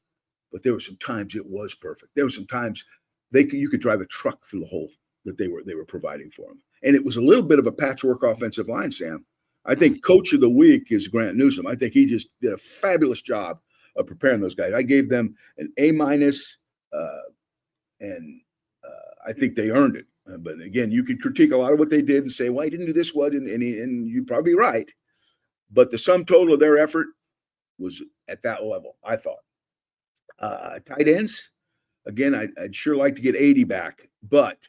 but there were some times it was perfect. There were some times you could drive a truck through the hole that they were providing for him. And it was a little bit of a patchwork offensive line, Sam. I think Coach of the Week is Grant Newsom. I think he just did a fabulous job of preparing those guys. I gave them an A-, and I think they earned it. But again, you could critique a lot of what they did and say, well, he didn't do this well, and you're probably right. But the sum total of their effort was at that level, I thought. Tight ends, again, I'd sure like to get 80 back, but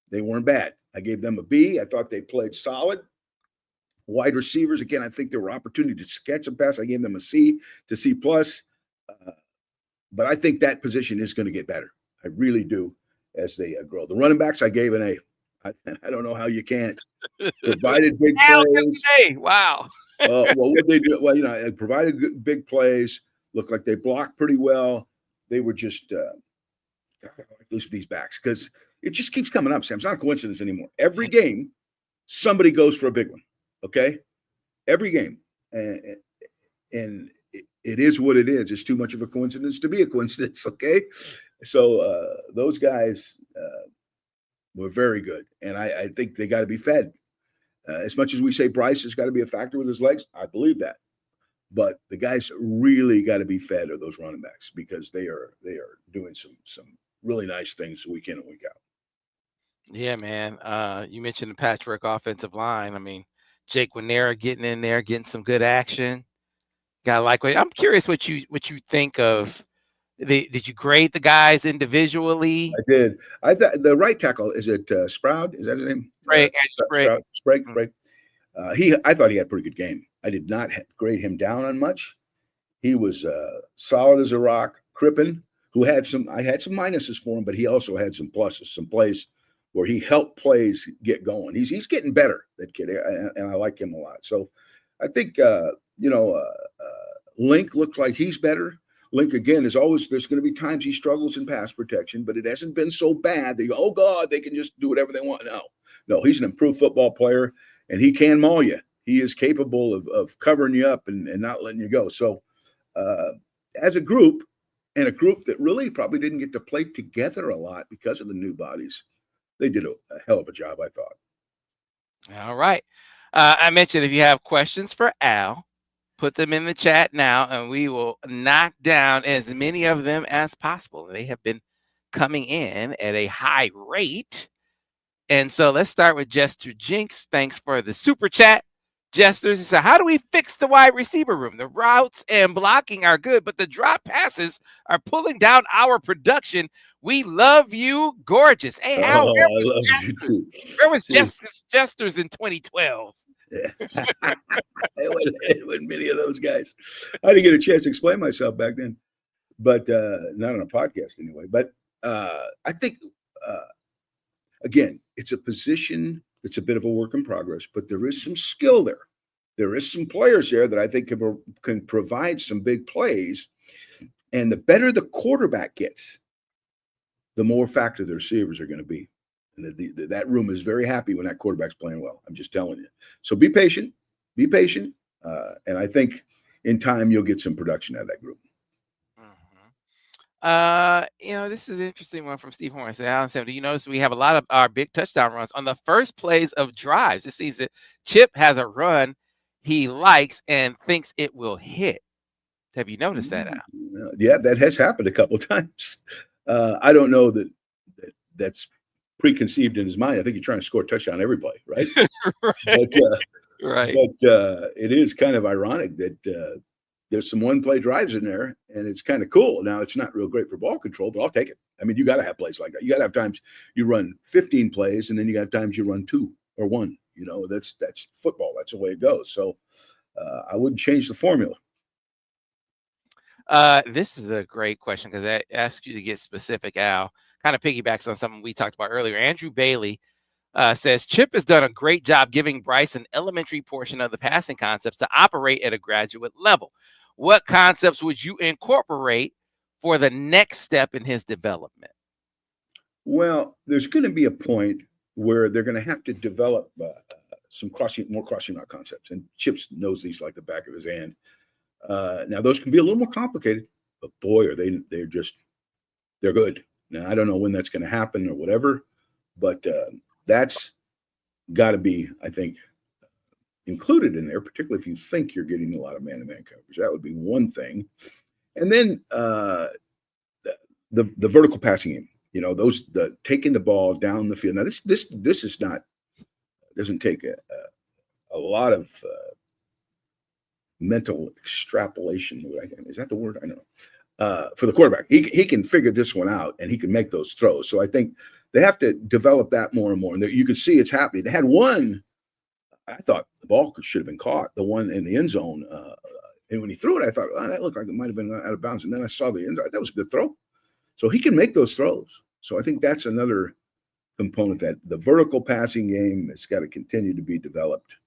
they weren't bad. I gave them a B. I thought they played solid. Wide receivers, again, I think there were opportunities to catch a pass. I gave them a C to C+. But I think that position is going to get better. I really do, as they grow. The running backs, I gave an A. I don't know how you can't. Provided big Al plays. yesterday. Wow. Well, what they do? Well, it provided big plays. Looked like they blocked pretty well. They were just these backs because it just keeps coming up, Sam. It's not a coincidence anymore. Every game, somebody goes for a big one. Okay, every game, and it is what it is. It's too much of a coincidence to be a coincidence. Okay, so those guys were very good, and I think they got to be fed. As much as we say Bryce has got to be a factor with his legs, I believe that. But the guys really got to be fed are those running backs because they are doing some really nice things week in and week out. Yeah, man. You mentioned the patchwork offensive line. I mean, Jake Winera getting in there, getting some good action. Got like what I'm curious what you think of. Did you grade the guys individually? I did. I thought the right tackle is it Sproud? Is that his name? Sprague. Sprague. I thought he had a pretty good game. I did not grade him down on much. He was solid as a rock. Crippen, I had some minuses for him, but he also had some pluses, some plays where he helped plays get going. He's getting better, that kid, and I like him a lot. So I think Link looked like he's better. Link, again, is always, there's going to be times he struggles in pass protection, but it hasn't been so bad. They go, oh, God, they can just do whatever they want. No, he's an improved football player, and he can maul you. He is capable of covering you up and not letting you go. So as a group, and a group that really probably didn't get to play together a lot because of the new bodies, they did a hell of a job, I thought. All right. I mentioned if you have questions for Al, put them in the chat now, and we will knock down as many of them as possible. They have been coming in at a high rate. And so let's start with Jester Jinx. Thanks for the super chat. Jester says, how do we fix the wide receiver room? The routes and blocking are good, but the drop passes are pulling down our production. We love you, gorgeous. Hey, Al, where was Jester's? Where was Jester's in 2012? Yeah. It wasn't many of those guys. I didn't get a chance to explain myself back then, but not on a podcast anyway. But I think, again, it's a position that's a bit of a work in progress, but there is some skill there. There is some players there that I think can provide some big plays. And the better the quarterback gets, the more factor the receivers are going to be. And that room is very happy when that quarterback's playing well. I'm just telling you. So be patient. And I think in time you'll get some production out of that group. This is an interesting one from Steve Horn. So Alan said, do you notice we have a lot of our big touchdown runs on the first plays of drives? It seems that Chip has a run he likes and thinks it will hit. Have you noticed that, Al? Yeah, that has happened a couple of times. I don't know that's preconceived in his mind. I think he's trying to score a touchdown every play, right? Right. But it is kind of ironic that there's some one-play drives in there, and it's kind of cool. Now, it's not real great for ball control, but I'll take it. I mean, you got to have plays like that. You got to have times you run 15 plays, and then you got times you run 2 or 1. That's football. That's the way it goes. So I wouldn't change the formula. This is a great question because I asked you to get specific, Al. Kind of piggybacks on something we talked about earlier. Andrew Bailey says, Chip has done a great job giving Bryce an elementary portion of the passing concepts to operate at a graduate level. What concepts would you incorporate for the next step in his development? Well, there's going to be a point where they're going to have to develop some more crossing route concepts. And Chip knows these like the back of his hand. Now, those can be a little more complicated, but boy, they're good. Now, I don't know when that's going to happen or whatever, but that's got to be, I think, included in there, particularly if you think you're getting a lot of man-to-man coverage. That would be one thing. And then the vertical passing game, the taking the ball down the field. Now, this is not, doesn't take a lot of mental extrapolation. Is that the word? I don't know. For the quarterback, he can figure this one out and he can make those throws. So I think they have to develop that more and more. And you can see it's happening. They had one, I thought the ball should have been caught, the one in the end zone. And when he threw it, I thought, that looked like it might have been out of bounds. And then I saw the end zone. That was a good throw. So he can make those throws. So I think that's another component that the vertical passing game has got to continue to be developed.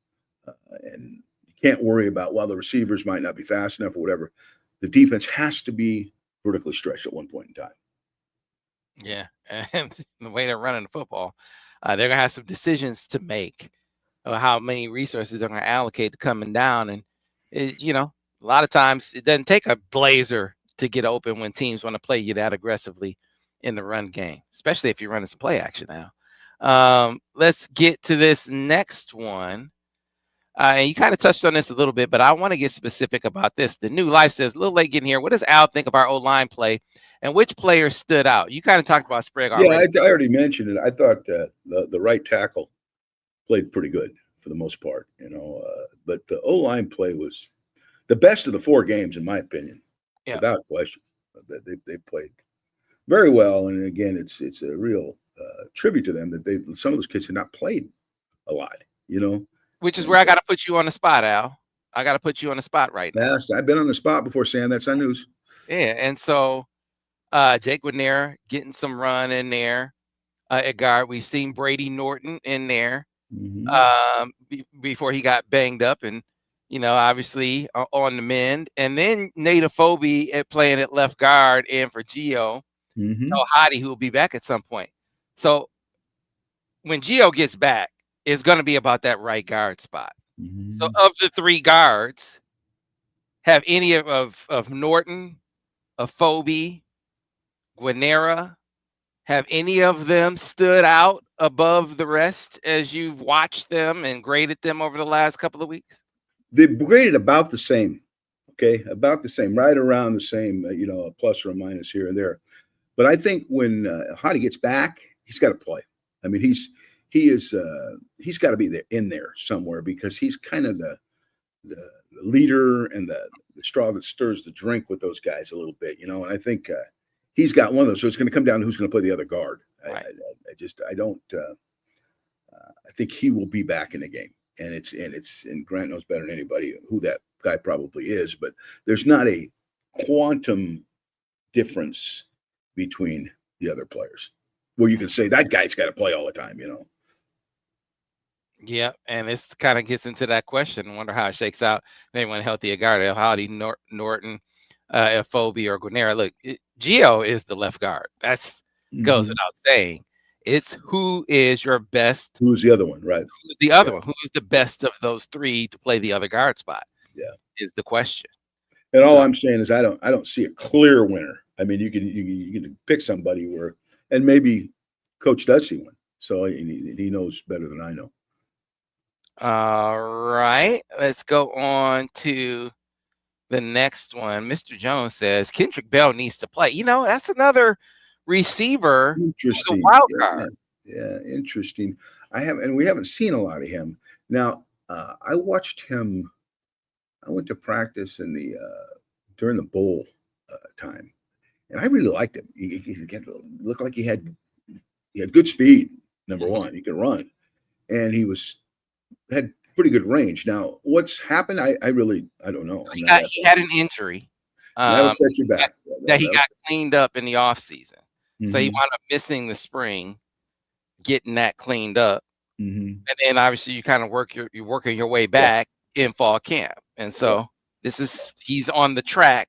And you can't worry about, well, the receivers might not be fast enough or whatever. The defense has to be vertically stretched at one point in time. Yeah, and the way they're running the football, they're going to have some decisions to make of how many resources they're going to allocate to coming down. And, a lot of times it doesn't take a blazer to get open when teams want to play you that aggressively in the run game, especially if you're running some play action now. Let's get to this next one. And you kind of touched on this a little bit, but I want to get specific about this. The New Life says, a little late getting here. What does Al think of our O-line play, and which players stood out? You kind of talked about Sprague already. Yeah, I already mentioned it. I thought the right tackle played pretty good for the most part, but the O-line play was the best of the 4 games, in my opinion, without question. They played very well, and again, it's a real tribute to them that some of those kids had not played a lot, Which is where I got to put you on the spot, Al. I got to put you on the spot right now. I've been on the spot before, Sam. That's not news. Yeah, and so Jake Guarnera getting some run in there at guard. We've seen Brady Norton in there before he got banged up, and obviously on the mend. And then Nate Afobe playing at left guard and for Gio. Hottie, who will be back at some point. So when Gio gets back, it's going to be about that right guard spot. So of the 3 guards, have any of Norton, Afobe, Guarnera, have any of them stood out above the rest as you've watched them and graded them over the last couple of weeks? They've graded about the same. Okay, about the same, right around the same, a plus or a minus here and there. But I think when Hottie gets back, he's got to play. I mean, he's got to be there in there somewhere, because he's kind of the leader and the straw that stirs the drink with those guys a little bit, And I think he's got one of those. So it's going to come down to who's going to play the other guard. Right. I think he will be back in the game, and Grant knows better than anybody who that guy probably is. But there's not a quantum difference between the other players where you can say that guy's got to play all the time, Yeah, and this kind of gets into that question. I wonder how it shakes out. Anyone healthy at guard? Howdy, Norton, Afobe, or Guarnera. Look, Gio is the left guard. That's goes without saying. It's who is your best. Who's the other one, right? Who's the other one? Who is the best of those 3 to play the other guard spot? Yeah, is the question. And all I'm saying is I don't see a clear winner. I mean, you can pick somebody and maybe Coach does see one, so he knows better than I know. All right, let's go on to the next one. Mr. Jones says Kendrick Bell needs to play. That's another receiver. Interesting. Wild card. Yeah, interesting. We haven't seen a lot of him. Now, I watched him. I went to practice during the bowl time, and I really liked him. He looked like he had good speed. Number one, he could run, and he had pretty good range. Now, what's happened? I don't know. He had an injury. That'll set you back. That he got cleaned up in the offseason. So he wound up missing the spring, getting that cleaned up. And then obviously you kind of you're working your way back in fall camp. And so he's on the track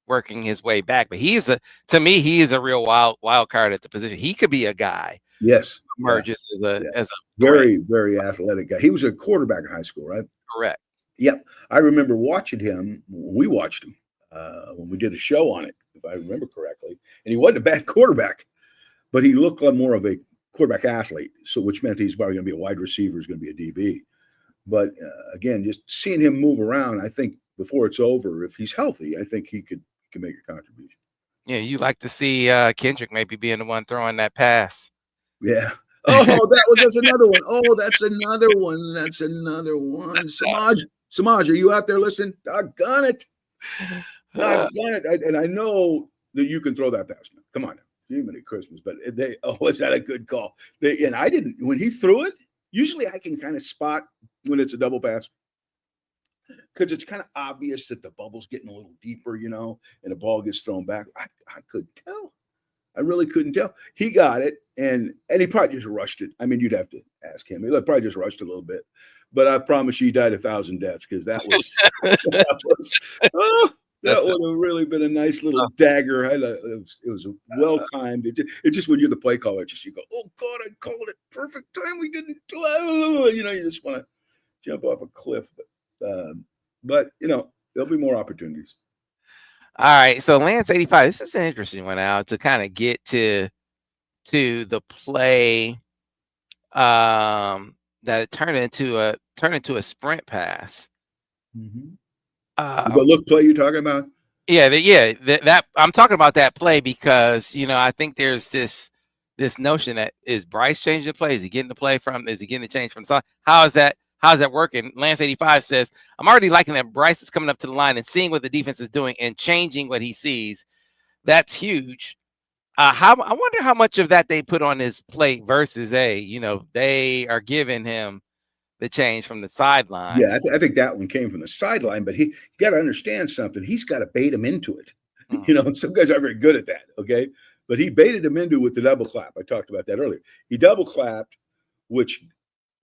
working his way back. But to me, he is a real wild card at the position. He could be a guy. Yes. Emerges as a very, very athletic guy. He was a quarterback in high school, right? Correct. Yep. I remember watching him. We watched him when we did a show on it, if I remember correctly. And he wasn't a bad quarterback, but he looked like more of a quarterback athlete. So which meant he's probably going to be a wide receiver, he's going to be a DB. But again, just seeing him move around, I think before it's over, if he's healthy, I think he could make a contribution. Yeah, you like to see Kendrick maybe being the one throwing that pass. Yeah. Oh, that's another one. Oh, that's another one. That's another one. Samaj, are you out there listening? Doggone it. Doggone it. And I know that you can throw that pass now. Come on now. Jiminy Christmas. But was that a good call? And I didn't, when he threw it, usually I can kind of spot when it's a double pass, because it's kind of obvious that the bubble's getting a little deeper, and the ball gets thrown back. I could tell. I really couldn't tell. He got it, and he probably just rushed it. I mean, you'd have to ask him. He probably just rushed it a little bit. But I promise you, he died 1,000 deaths because that was that would have really been a nice little dagger. It was well timed. It just when you're the play caller, you go, oh God, I called it perfect time. We didn't do it. You just want to jump off a cliff. But there'll be more opportunities. All right, so Lance 85. This is an interesting one now to kind of get to the play that it turned into a sprint pass. Mm-hmm. The look play you're talking about? Yeah, that I'm talking about that play because I think there's this notion that is Bryce changing the play? Is he getting the play from? Is he getting the change from the side? How's that working? Lance 85 says, I'm already liking that Bryce is coming up to the line and seeing what the defense is doing and changing what he sees. That's huge. I wonder how much of that they put on his plate versus they are giving him the change from the sideline. Yeah, I think that one came from the sideline, but you got to understand something. He's got to bait him into it. And some guys aren't very good at that, okay? But he baited him into it with the double clap. I talked about that earlier. He double clapped, which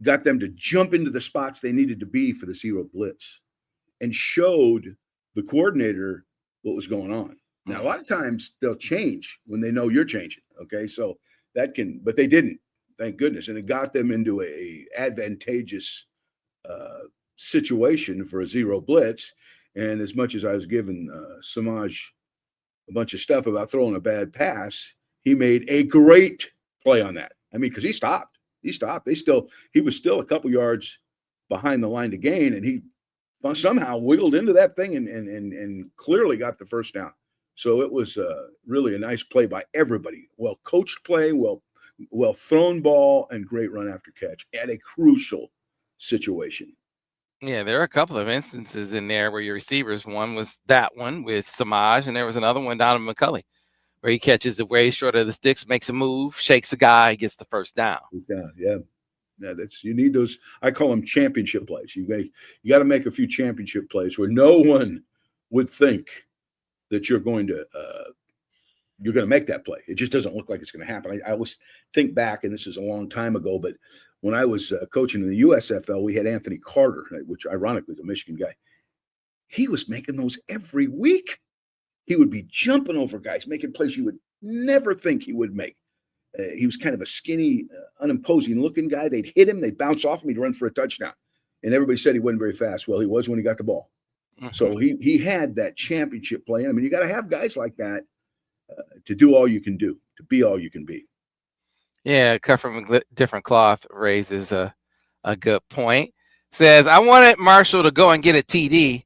got them to jump into the spots they needed to be for the zero blitz and showed the coordinator what was going on. Now, a lot of times they'll change when they know you're changing, okay? So but they didn't, thank goodness. And it got them into a advantageous situation for a zero blitz. And as much as I was giving Samaj a bunch of stuff about throwing a bad pass, he made a great play on that. I mean, because he stopped. He was still a couple yards behind the line to gain, and he somehow wiggled into that thing and clearly got the first down. So it was really a nice play by everybody. Well coached play, well thrown ball, and great run after catch at a crucial situation. Yeah, there are a couple of instances in there where your receivers. One was that one with Samaj, and there was another one, Donovan McCulley, where he catches it way short of the sticks, makes a move, shakes a guy, gets the first down. Yeah. You need those. I call them championship plays. You got to make a few championship plays where no one would think that you're going to make that play. It just doesn't look like it's going to happen. I always think back, and this is a long time ago, but when I was coaching in the USFL, we had Anthony Carter, which ironically is a Michigan guy. He was making those every week. He would be jumping over guys, making plays you would never think he would make. He was kind of a skinny, unimposing looking guy. They'd hit him, they'd bounce off him, he'd run for a touchdown. And everybody said he wasn't very fast. Well, he was when he got the ball. Mm-hmm. So he had that championship play. I mean, you got to have guys like that to do all you can do, to be all you can be. Yeah, cut from a different cloth raises a good point. Says, I wanted Marshall to go and get a TD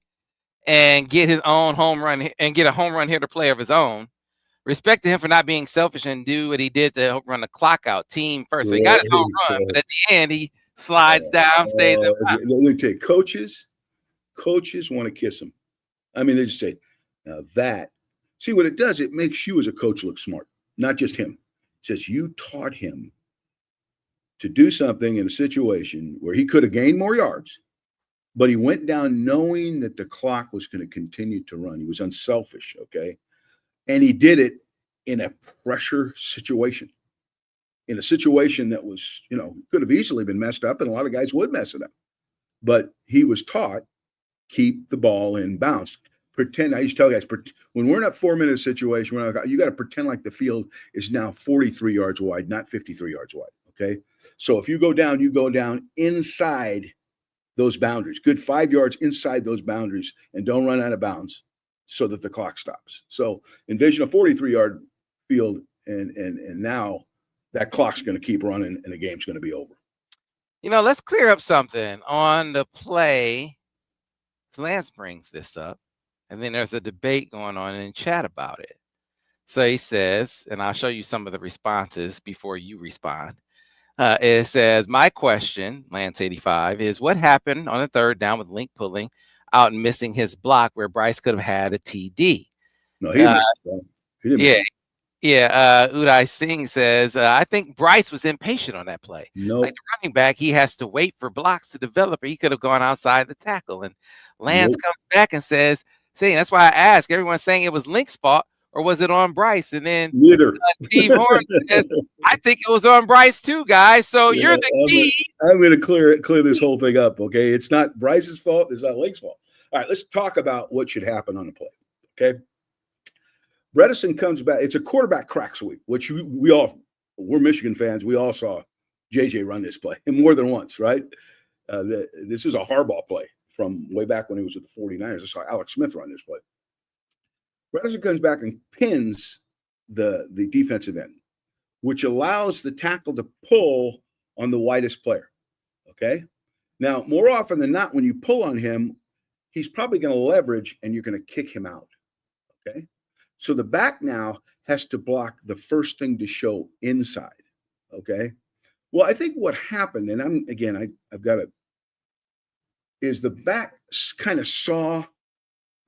and get his own home run and get a home run hitter play of his own. Respect to him for not being selfish and do what he did to run the clock out. Team first. So he got his home run, but at the end he slides down, stays in. Let me tell you, coaches want to kiss him. I mean, they just say, now that. See what it does? It makes you as a coach look smart, not just him. It says you taught him to do something in a situation where he could have gained more yards, but he went down knowing that the clock was going to continue to run. He was unselfish, okay? And he did it in a pressure situation, in a situation that was, could have easily been messed up, and a lot of guys would mess it up. But he was taught, keep the ball in bounds. Pretend. I used to tell guys, when we're in a 4-minute situation, you got to pretend like the field is now 43 yards wide, not 53 yards wide. Okay. So if you go down inside those boundaries, good 5 yards inside those boundaries, and don't run out of bounds so that the clock stops. So envision a 43-yard field, and now that clock's going to keep running and the game's going to be over. Let's clear up something on the play. Lance brings this up. And then there's a debate going on in chat about it. So he says, and I'll show you some of the responses before you respond. It says, my question, Lance 85, is what happened on the third down with Link pulling out and missing his block where Bryce could have had a TD? No, he didn't. Uday Singh says, I think Bryce was impatient on that play. No. Like the running back, he has to wait for blocks to develop, or he could have gone outside the tackle. And Lance comes back and says, see, that's why I asked. Everyone's saying it was Link's fault. or was it on Bryce? And then Neither. Steve Horn says, I think it was on Bryce too, guys. So you're the key. I'm going to clear this whole thing up, okay? It's not Bryce's fault. It's not Link's fault. All right, let's talk about what should happen on the play, okay? Bredesen comes back. It's a quarterback crack sweep, which we're Michigan fans. We all saw JJ run this play more than once, right? This is a hardball play from way back when he was with the 49ers. I saw Alex Smith run this play. Bredesen comes back and pins the defensive end, which allows the tackle to pull on the widest player, okay? Now, more often than not, when you pull on him, he's probably going to leverage and you're going to kick him out, okay? So the back now has to block the first thing to show inside, okay? Well, I think what happened, and I've got it, is the back kind of saw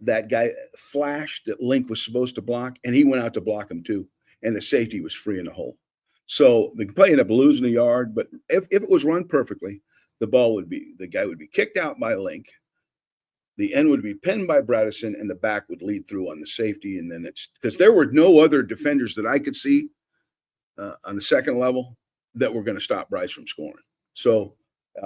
that guy flash that Link was supposed to block, and he went out to block him too, and the safety was free in the hole. So the play ended up losing a yard, but if it was run perfectly, the guy would be kicked out by Link, the end would be pinned by Bredesen, and the back would lead through on the safety. And then it's because there were no other defenders that I could see on the second level that were going to stop Bryce from scoring. So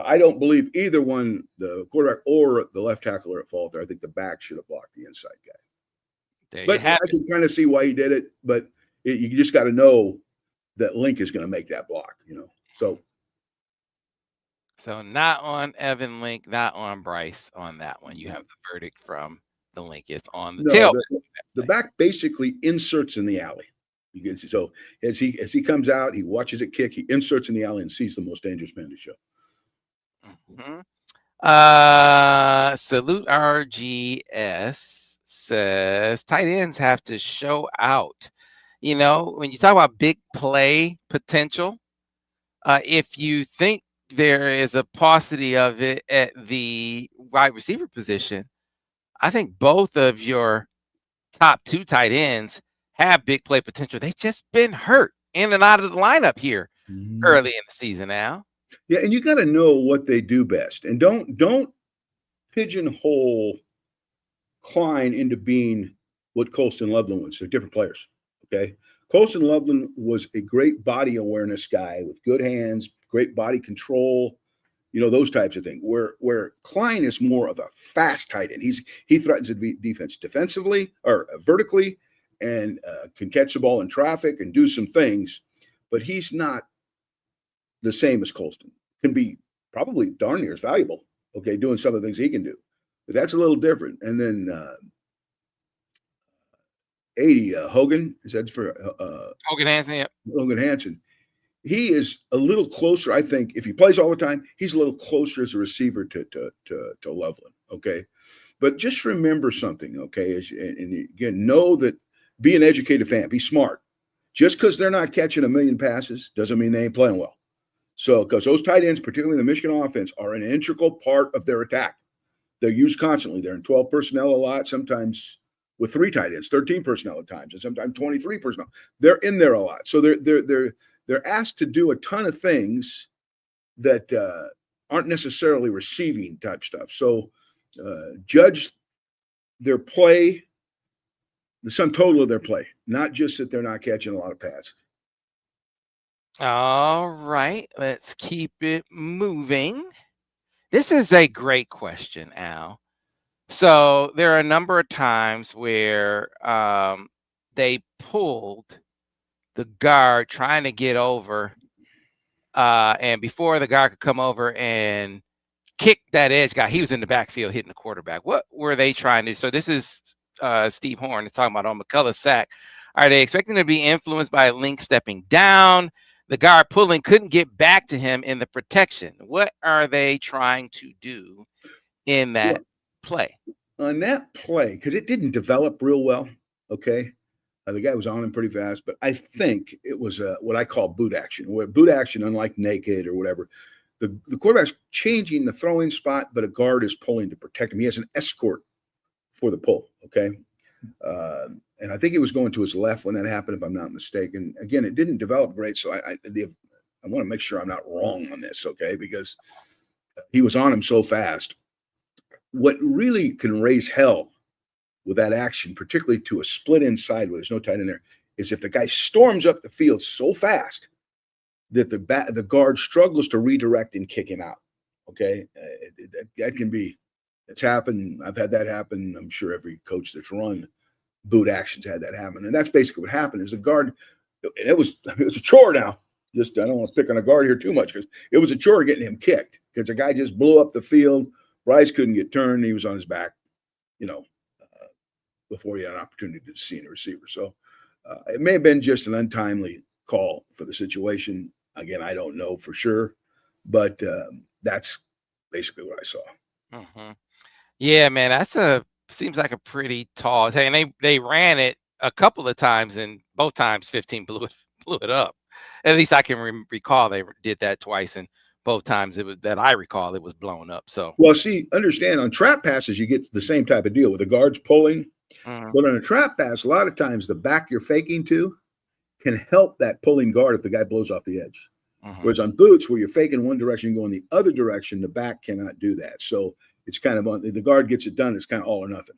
I don't believe either one, the quarterback or the left tackle, are at fault there. I think the back should have blocked the inside guy. But I can kind of see why he did it, but you just got to know that Link is going to make that block, So not on Evan Link, not on Bryce on that one. You have the verdict from the Link. It's on the tail. The back basically inserts in the alley. You can see, so as he comes out, he watches it kick, he inserts in the alley and sees the most dangerous man to show. Salute RGS says tight ends have to show out. When you talk about big play potential, if you think there is a paucity of it at the wide receiver position, I think both of your top two tight ends have big play potential. They've just been hurt in and out of the lineup here early in the season now. Yeah, and you got to know what they do best, and don't pigeonhole Klein into being what Colston Loveland was. They're different players. Okay, Colston Loveland was a great body awareness guy with good hands, great body control, those types of things. Where Klein is more of a fast tight end. He threatens the defense defensively or vertically, and can catch the ball in traffic and do some things, but he's not the same as Colston. Can be probably darn near as valuable, okay, doing some of the things he can do. But that's a little different. And then 80, Hogan, is that for Hogan Hanson? Yep. Hogan Hanson. He is a little closer, I think. If he plays all the time, he's a little closer as a receiver to Loveland, okay? But just remember something, okay? And again, know that, be an educated fan, be smart. Just because they're not catching a million passes doesn't mean they ain't playing well. So, because those tight ends, particularly in the Michigan offense, are an integral part of their attack. They're used constantly. They're in 12 personnel a lot, sometimes with 3 tight ends, 13 personnel at times, and sometimes 23 personnel. They're in there a lot. So they're asked to do a ton of things that aren't necessarily receiving type stuff. So judge their play, the sum total of their play, not just that they're not catching a lot of passes. All right, let's keep it moving. This is a great question, Al. So there are a number of times where they pulled the guard trying to get over, and before the guard could come over and kick that edge guy, he was in the backfield hitting the quarterback. What were they trying to do? So this is Steve Horn is talking about on McCulley's sack. Are they expecting to be influenced by Link stepping down? The guard pulling couldn't get back to him in the protection. What are they trying to do in that play? On that play, because it didn't develop real well, okay? The guy was on him pretty fast, but I think it was what I call boot action. Where boot action, unlike naked or whatever, the quarterback's changing the throwing spot, but a guard is pulling to protect him. He has an escort for the pull, okay? And I think it was going to his left when that happened, if I'm not mistaken. Again, it didn't develop great, so I want to make sure I'm not wrong on this, okay? Because he was on him so fast. What really can raise hell with that action, particularly to a split inside where there's no tight end there, is if the guy storms up the field so fast that the guard struggles to redirect and kick him out. Okay, that can be. It's happened. I've had that happen. I'm sure every coach that's run boot actions had that happen, and that's basically what happened. Is the guard, and it was a chore now. Just I don't want to pick on a guard here too much because it was a chore getting him kicked because the guy just blew up the field. Bryce couldn't get turned. He was on his back, before he had an opportunity to see the receiver. So it may have been just an untimely call for the situation. Again, I don't know for sure, but that's basically what I saw. Mm-hmm. Yeah, man, seems like a pretty tall. And they ran it a couple of times, and both times 15 blew it up. At least I can recall they did that twice, and both times it was blown up. So, well, see, understand on trap passes you get the same type of deal with the guards pulling, but on a trap pass, a lot of times the back you're faking to can help that pulling guard if the guy blows off the edge. Whereas on boots, where you're faking one direction, going the other direction, the back cannot do that. So it's kind of on the guard gets it done. It's kind of all or nothing.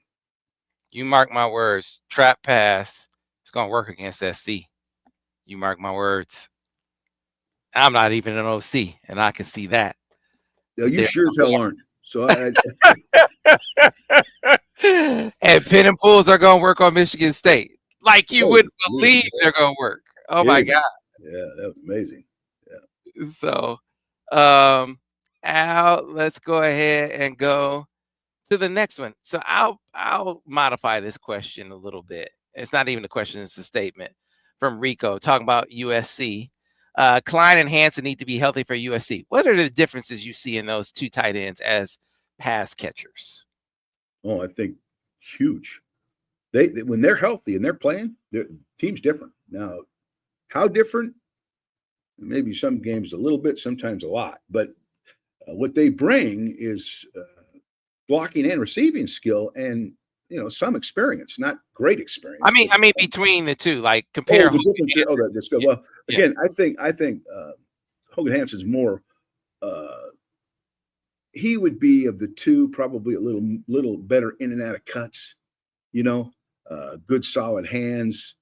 You mark my words. Trap pass is going to work against SC. You mark my words. I'm not even an OC, and I can see that. No, you sure as hell aren't. So and pin and pulls are going to work on Michigan State. Like you wouldn't believe they're going to work. Oh, my God. Yeah, that was amazing. Yeah. So, Al, let's go ahead and go to the next one. So I'll modify this question a little bit. It's not even a question, it's a statement from Rico talking about USC. Klein and Hanson need to be healthy for USC. What are the differences you see in those two tight ends as pass catchers? Oh, I think huge. They when they're healthy and they're playing, their team's different. Now, how different? Maybe some games a little bit, sometimes a lot. But what they bring is blocking and receiving skill, and some experience, not great experience. I mean, between the two, like compare. The difference. That's good. Well, again, I think Hogan Hanson's more. He would be of the two probably a little better in and out of cuts. Good solid hands.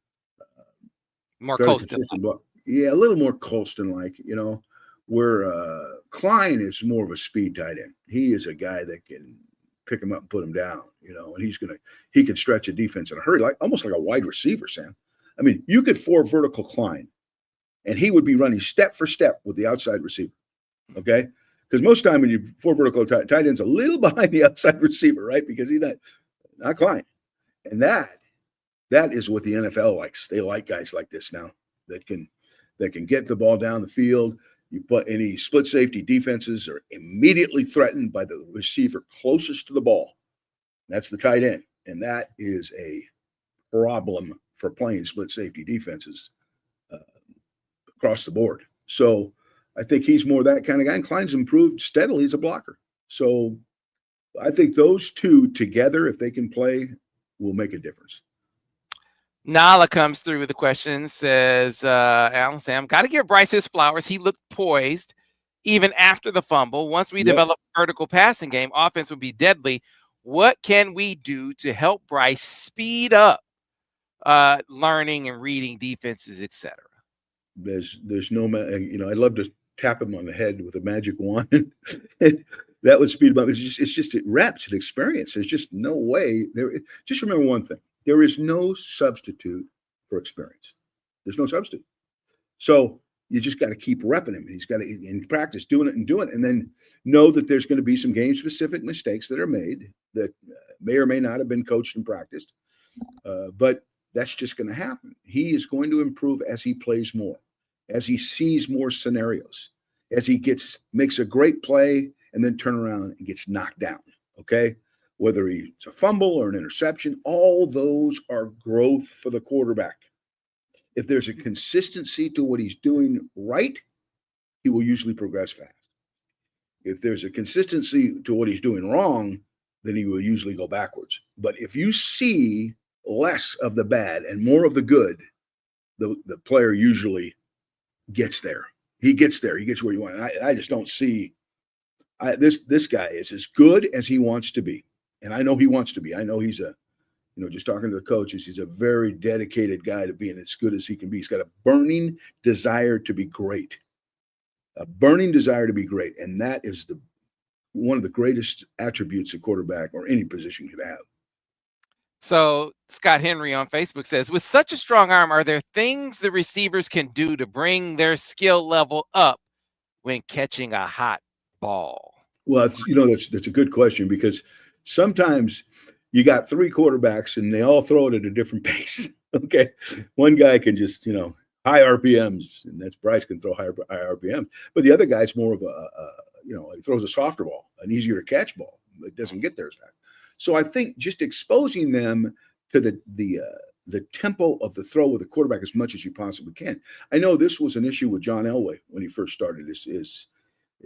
More Colston. Yeah, a little more Colston-like. Where Klein is more of a speed tight end. He is a guy that can pick him up and put him down, and he can stretch a defense in a hurry, almost like a wide receiver, Sam. I mean, you could 4 vertical Klein, and he would be running step for step with the outside receiver, okay? Because most time when you 4 vertical tight end's a little behind the outside receiver, right? Because he's not Klein. And that is what the NFL likes. They like guys like this now that can get the ball down the field. You put any split safety defenses are immediately threatened by the receiver closest to the ball. That's the tight end. And that is a problem for playing split safety defenses across the board. So I think he's more that kind of guy. And Klein's improved steadily as a blocker. So I think those two together, if they can play, will make a difference. Nala comes through with a question, says, Alan Sam, got to give Bryce his flowers. He looked poised even after the fumble. Once we develop a vertical passing game, offense would be deadly. What can we do to help Bryce speed up learning and reading defenses, etc.? There's no, I'd love to tap him on the head with a magic wand. That would speed him up. It's just reps and experience. There's just no way there. Just remember one thing. There is no substitute for experience. There's no substitute. So you just got to keep repping him. He's got to, in practice, doing it, and then know that there's going to be some game-specific mistakes that are made that may or may not have been coached and practiced. But that's just going to happen. He is going to improve as he plays more, as he sees more scenarios, as he makes a great play and then turn around and gets knocked down, okay? Whether it's a fumble or an interception, all those are growth for the quarterback. If there's a consistency to what he's doing right, he will usually progress fast. If there's a consistency to what he's doing wrong, then he will usually go backwards. But if you see less of the bad and more of the good, the player usually gets there. He gets there. He gets where you want. And I just don't see this guy is as good as he wants to be. And I know he wants to be. I know he's a Just talking to the coaches, he's a very dedicated guy to being as good as he can be. He's got a burning desire to be great. A burning desire to be great. And that is one of the greatest attributes a quarterback or any position could have. So Scott Henry on Facebook says, with such a strong arm, are there things the receivers can do to bring their skill level up when catching a hot ball? Well, that's a good question, because sometimes you got three quarterbacks and they all throw it at a different pace. Okay. One guy can just, high RPMs, and that's Bryce can throw high RPMs, but the other guy's more of he throws a softer ball, an easier to catch ball. It doesn't get there as fast. So I think just exposing them to the tempo of the throw with the quarterback as much as you possibly can. I know this was an issue with John Elway when he first started. Is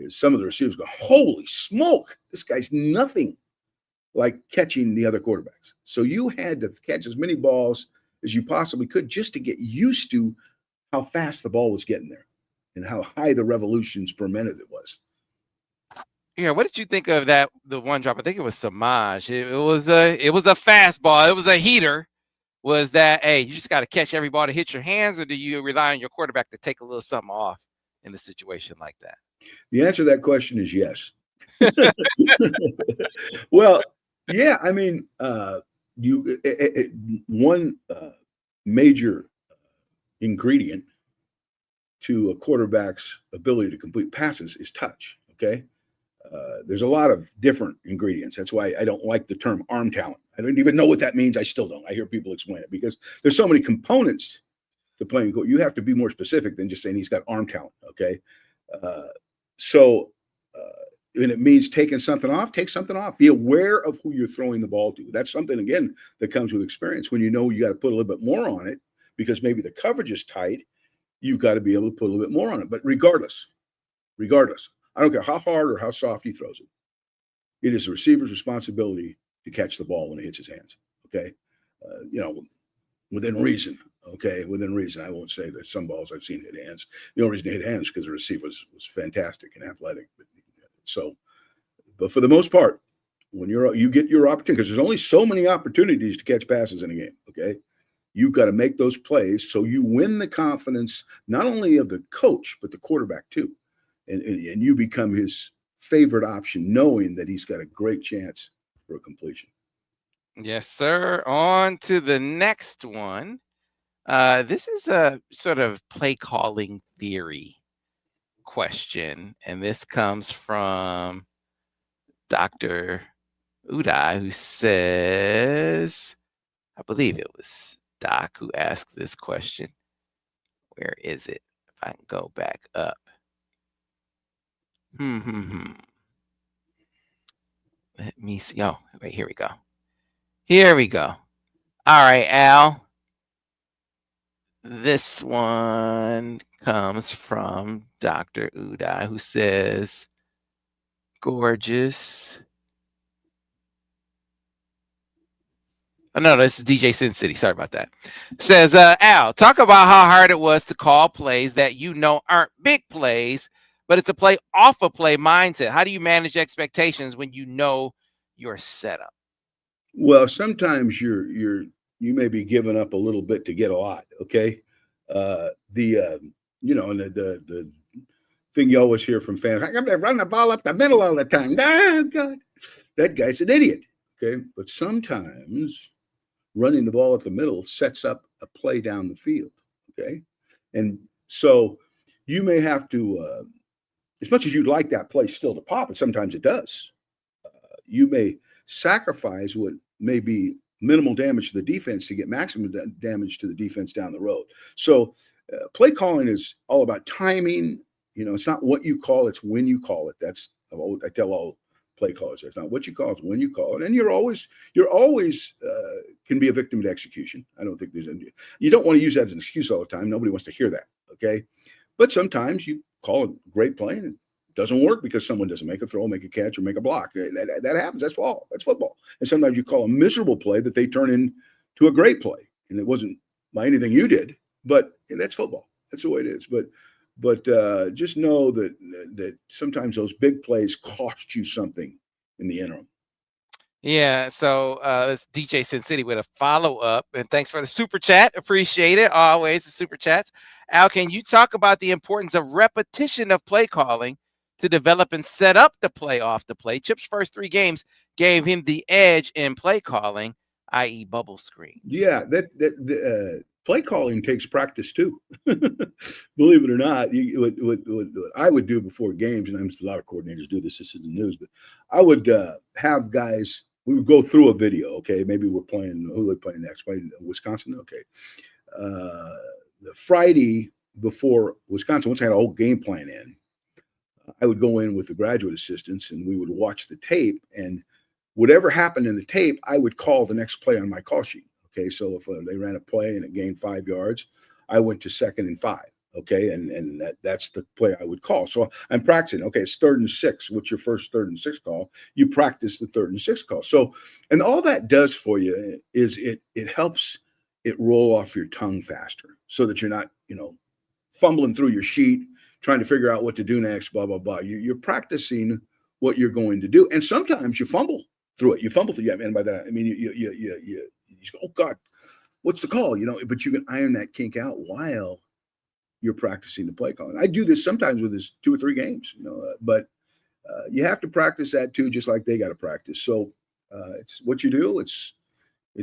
some of the receivers go, holy smoke, this guy's nothing like catching the other quarterbacks. So you had to catch as many balls as you possibly could just to get used to how fast the ball was getting there and how high the revolutions per minute it was. Yeah, what did you think of that? The one drop, I think it was Samaj. It was a fastball. It was a heater. Was that, hey, you just got to catch every ball to hit your hands, or do you rely on your quarterback to take a little something off in a situation like that? The answer to that question is yes. Well, yeah, I mean, one major ingredient to a quarterback's ability to complete passes is touch. Okay. There's a lot of different ingredients. That's why I don't like the term arm talent. I don't even know what that means. I still don't. I hear people explain it because there's so many components to playing. You have to be more specific than just saying he's got arm talent. Okay. And it means taking something off, take something off. Be aware of who you're throwing the ball to. That's something, again, that comes with experience. When you know you got to put a little bit more on it because maybe the coverage is tight, you've got to be able to put a little bit more on it. But regardless, I don't care how hard or how soft he throws it. It is the receiver's responsibility to catch the ball when it hits his hands. Okay. Within reason. Okay. Within reason. I won't say that some balls I've seen hit hands. The only reason it hit hands is because the receiver was fantastic and athletic. But for the most part, when you get your opportunity, because there's only so many opportunities to catch passes in a game. Okay. You've got to make those plays so you win the confidence, not only of the coach, but the quarterback too. And you become his favorite option, knowing that he's got a great chance for a completion. Yes, sir. On to the next one. This is a sort of play calling theory question, and this comes from Dr. Uday, who says, I believe it was Doc who asked this question. Where is it? If I can go back up. Let me see. Oh, wait, here we go. All right, Al. This one comes from Dr. Uday, who says, gorgeous. Oh, no, this is DJ Sin City. Sorry about that. Says, Al, talk about how hard it was to call plays that aren't big plays, but it's a play off a play mindset. How do you manage expectations when you know your setup? Well, sometimes you may be giving up a little bit to get a lot. Okay. The thing you always hear from fans, I'm running the ball up the middle all the time. Oh, God, that guy's an idiot. Okay. But sometimes running the ball up the middle sets up a play down the field. Okay. And so you may have to, as much as you'd like that play still to pop, and sometimes it does, you may sacrifice what may be minimal damage to the defense to get maximum damage to the defense down the road. So play calling is all about timing. It's not what you call, it's when you call it. I tell all play callers, it's not what you call, it's when you call it. And you're always can be a victim to execution. I don't think you don't want to use that as an excuse all the time. Nobody wants to hear that. Okay. But sometimes you call a great play and it doesn't work because someone doesn't make a throw, make a catch, or make a block. That happens. That's football. And sometimes you call a miserable play that they turn into a great play. And it wasn't by anything you did, but that's football. That's the way it is. But just know that sometimes those big plays cost you something in the interim. Yeah, so it's DJ Sin City with a follow-up, and thanks for the super chat. Appreciate it. Always the super chats. Al, can you talk about the importance of repetition of play calling to develop and set up the play off the play? Chip's first 3 games gave him the edge in play calling, i.e. bubble screens. Yeah, that play calling takes practice too. Believe it or not, what I would do before games, and a lot of coordinators do this. This is the news, but I would have guys. We would go through a video. Okay, maybe we're playing. Who are we playing next? Playing Wisconsin. Okay, the Friday before Wisconsin, once I had a whole game plan in, I would go in with the graduate assistants, and we would watch the tape, and whatever happened in the tape, I would call the next play on my call sheet. Okay, so if they ran a play and it gained 5 yards, I went to 2nd and 5. Okay, and that's the play I would call. So I'm practicing. Okay, it's 3rd and 6. What's your first 3rd and 6 call? You practice the 3rd and 6 call. So, and all that does for you is it helps it roll off your tongue faster, so that you're not fumbling through your sheet trying to figure out what to do next. Blah blah blah. You're practicing what you're going to do, and sometimes you fumble through it. You fumble through. And by that I mean you go, oh God, what's the call? But you can iron that kink out while you're practicing the play calling. I do this sometimes with this 2 or 3 games, but you have to practice that too, just like they got to practice. So it's what you do. It's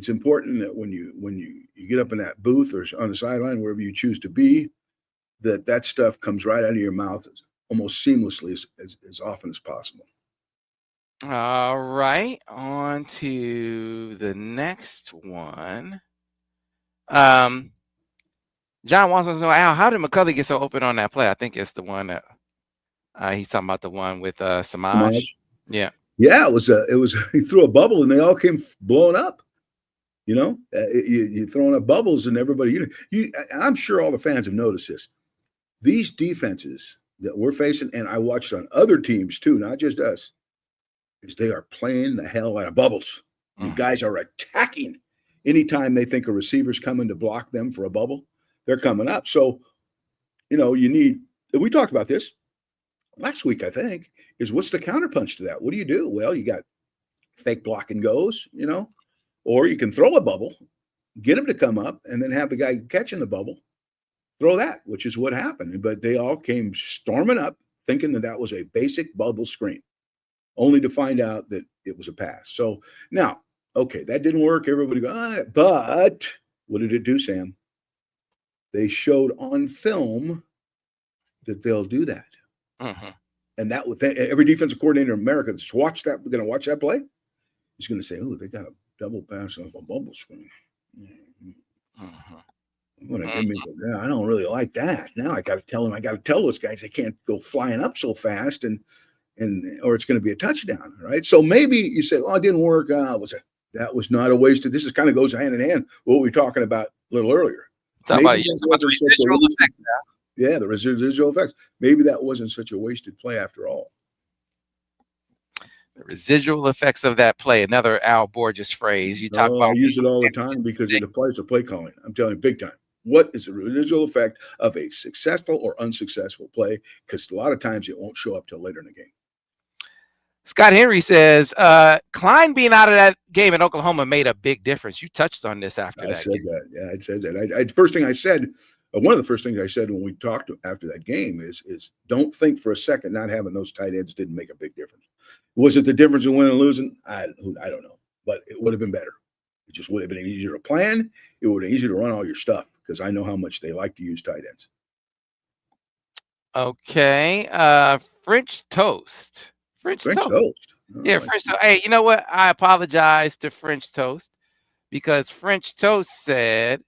important that when you get up in that booth or on the sideline, wherever you choose to be, that stuff comes right out of your mouth almost seamlessly as often as possible. All right, on to the next one. John wants to know, Al, how did McCulley get so open on that play? I think it's the one that he's talking about, the one with Samaj. Yeah. Yeah, it was he threw a bubble and they all came blowing up. You're throwing up bubbles and everybody. I'm sure all the fans have noticed this. These defenses that we're facing, and I watched on other teams too, not just us, is they are playing the hell out of bubbles. Mm-hmm. You guys are attacking. Anytime they think a receiver's coming to block them for a bubble, they're coming up. So, you need. We talked about this last week, I think. Is what's the counterpunch to that? What do you do? Well, you got fake block and goes, or you can throw a bubble, get him to come up, and then have the guy catching the bubble throw that, which is what happened. But they all came storming up thinking that was a basic bubble screen, only to find out that it was a pass. So now, okay, that didn't work. Everybody go, but what did it do, Sam? They showed on film that they'll do that. Mm-hmm. And that with every defensive coordinator in America that's going to watch that play, is going to say, oh, they got a double pass off a bubble screen. Mm-hmm. I don't really like that. Now I got to tell those guys they can't go flying up so fast, or it's going to be a touchdown, right? So maybe you say, "Oh, it didn't work." That was not a wasted. This is kind of goes hand in hand with what we were talking about a little earlier. Yeah, the residual effects. Maybe that wasn't such a wasted play after all. The residual effects of that play. Another Al Borges phrase. You talk about. I use it all the time because it applies to play calling. I'm telling you, big time. What is the residual effect of a successful or unsuccessful play? Because a lot of times it won't show up till later in the game. Scott Henry says, Klein being out of that game in Oklahoma made a big difference. You touched on this after that. I said that. Yeah, I said that. First thing I said, one of the first things I said when we talked after that game is don't think for a second not having those tight ends didn't make a big difference. Was it the difference in winning and losing? I don't know, but it would have been better. It just would have been easier to plan. It would have been easier to run all your stuff because I know how much they like to use tight ends. Okay. French toast. French toast. Oh, yeah, French toast. Hey, you know what? I apologize to French toast because French toast said,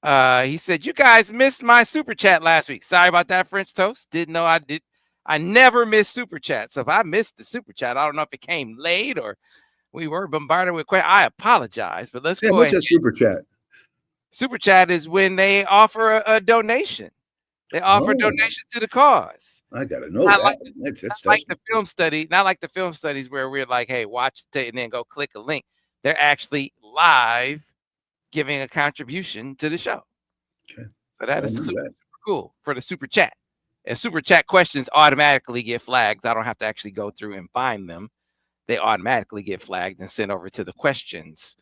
he said, you guys missed my super chat last week. Sorry about that, French toast. Didn't know I did. I never miss super chat. So if I missed the super chat, I don't know if it came late or we were bombarded with questions. I apologize, but let's go ahead. What's a super chat? Super chat is when they offer a donation. They offer a donation to the cause. I gotta know that. That's like the film study, not like the film studies where we're like, hey, watch it and then go click a link. They're actually live giving a contribution to the show. Okay. So that is super cool for the super chat. And super chat questions automatically get flagged. I don't have to actually go through and find them. they automatically get flagged and sent over to the questions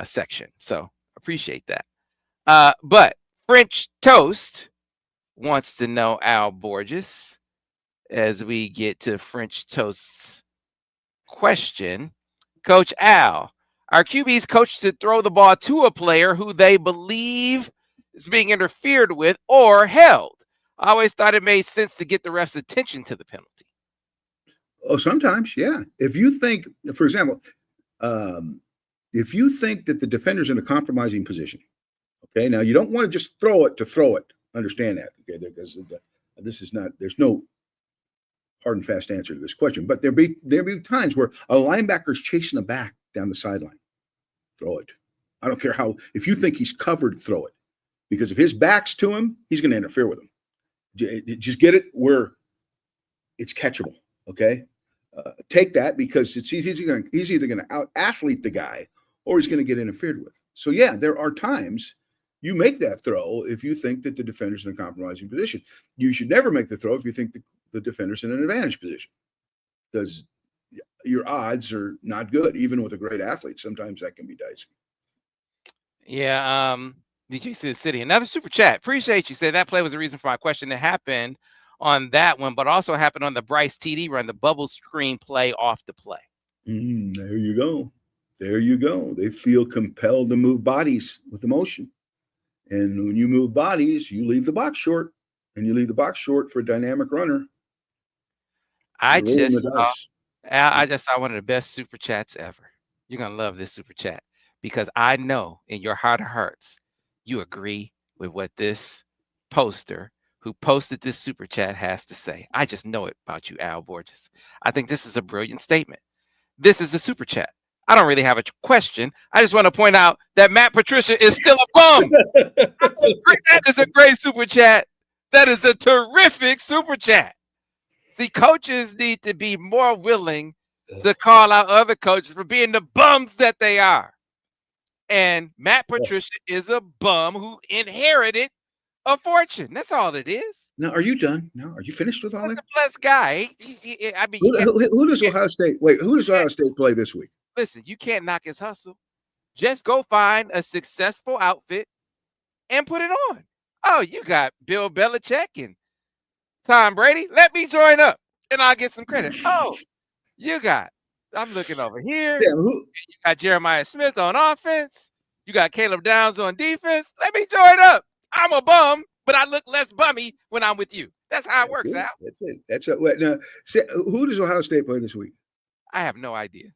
section. So appreciate that. But French Toast wants to know, Al Borges, as we get to French Toast's question. Coach Al, our QBs coached to throw the ball to a player who they believe is being interfered with or held. I always thought it made sense to get the ref's attention to the penalty. Oh, sometimes, yeah. If you think, for example, if you think that the defender's in a compromising position, okay, now you don't want to just throw it to throw it. Understand that, okay? Because this is not. There's no hard and fast answer to this question, but there'll be times where a linebacker's chasing a back down the sideline. Throw it. I don't care how. If you think he's covered, throw it, because if his back's to him, he's going to interfere with him. Just get it where it's catchable. Okay, take that, because he's either going to out athlete the guy or he's going to get interfered with. So yeah, there are times you make that throw if you think that the defender's in a compromising position. You should never make the throw if you think the defender's in an advantage position, because your odds are not good. Even with a great athlete, sometimes that can be dicey. Yeah, DJ City, another super chat. Appreciate you. Said that play was the reason for my question. It happened on that one, but also happened on the Bryce TD run, the bubble screen play off the play. There you go. There you go. They feel compelled to move bodies with emotion. And when you move bodies, you leave the box short, and you leave the box short for a dynamic runner. I just saw one of the best super chats ever. You're going to love this super chat, because I know in your heart of hearts, you agree with what this poster who posted this super chat has to say. I just know it about you, Al Borges. I think this is a brilliant statement. This is a super chat. I don't really have a question. I just want to point out that Matt Patricia is still a bum. That is a great super chat. That is a terrific super chat. See, coaches need to be more willing to call out other coaches for being the bums that they are. And Matt Patricia is a bum who inherited a fortune. That's all it is. Now, are you done? No, are you finished with all that? He's a blessed guy. I mean, who does Ohio State? Wait, who does Ohio State play this week? Listen, you can't knock his hustle. Just go find a successful outfit and put it on. Oh, you got Bill Belichick and Tom Brady. Let me join up, and I'll get some credit. Oh, you got. I'm looking over here. Yeah, you got Jeremiah Smith on offense. You got Caleb Downs on defense. Let me join up. I'm a bum, but I look less bummy when I'm with you. That's how it works, Al. That's it. That's it. Now, who does Ohio State play this week? I have no idea.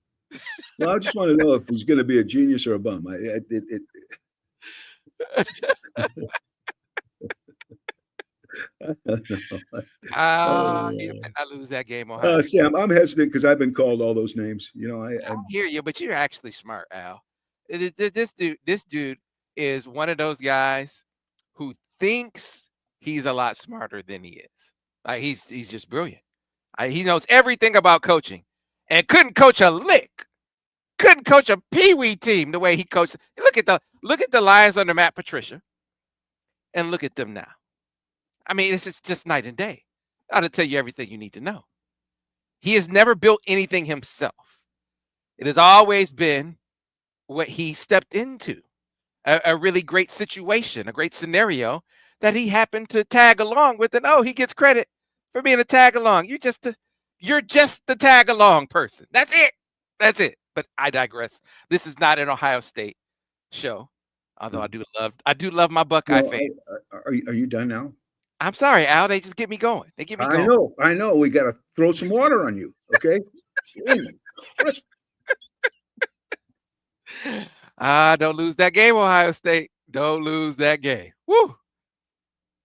Well, I just want to know if he's going to be a genius or a bum. You better not lose that game, Ohio. Sam, I'm hesitant because I've been called all those names. You know, I hear you, but you're actually smart, Al. This dude is one of those guys who thinks he's a lot smarter than he is. Like he's just brilliant. He knows everything about coaching, and couldn't coach a lick. Couldn't coach a peewee team the way he coached. Look at the Lions under Matt Patricia, and look at them now. I mean, it's just night and day. I ought to tell you everything you need to know. He has never built anything himself. It has always been what he stepped into, a really great situation, a great scenario that he happened to tag along with, and he gets credit for being a tag along. You're just the tag along person. That's it. That's it. But I digress. This is not an Ohio State show, although I do love my Buckeye fans. Are you done now? I'm sorry, Al. They just get me going. They get me going. I know. We got to throw some water on you, okay? Don't lose that game, Ohio State. Don't lose that game. Woo!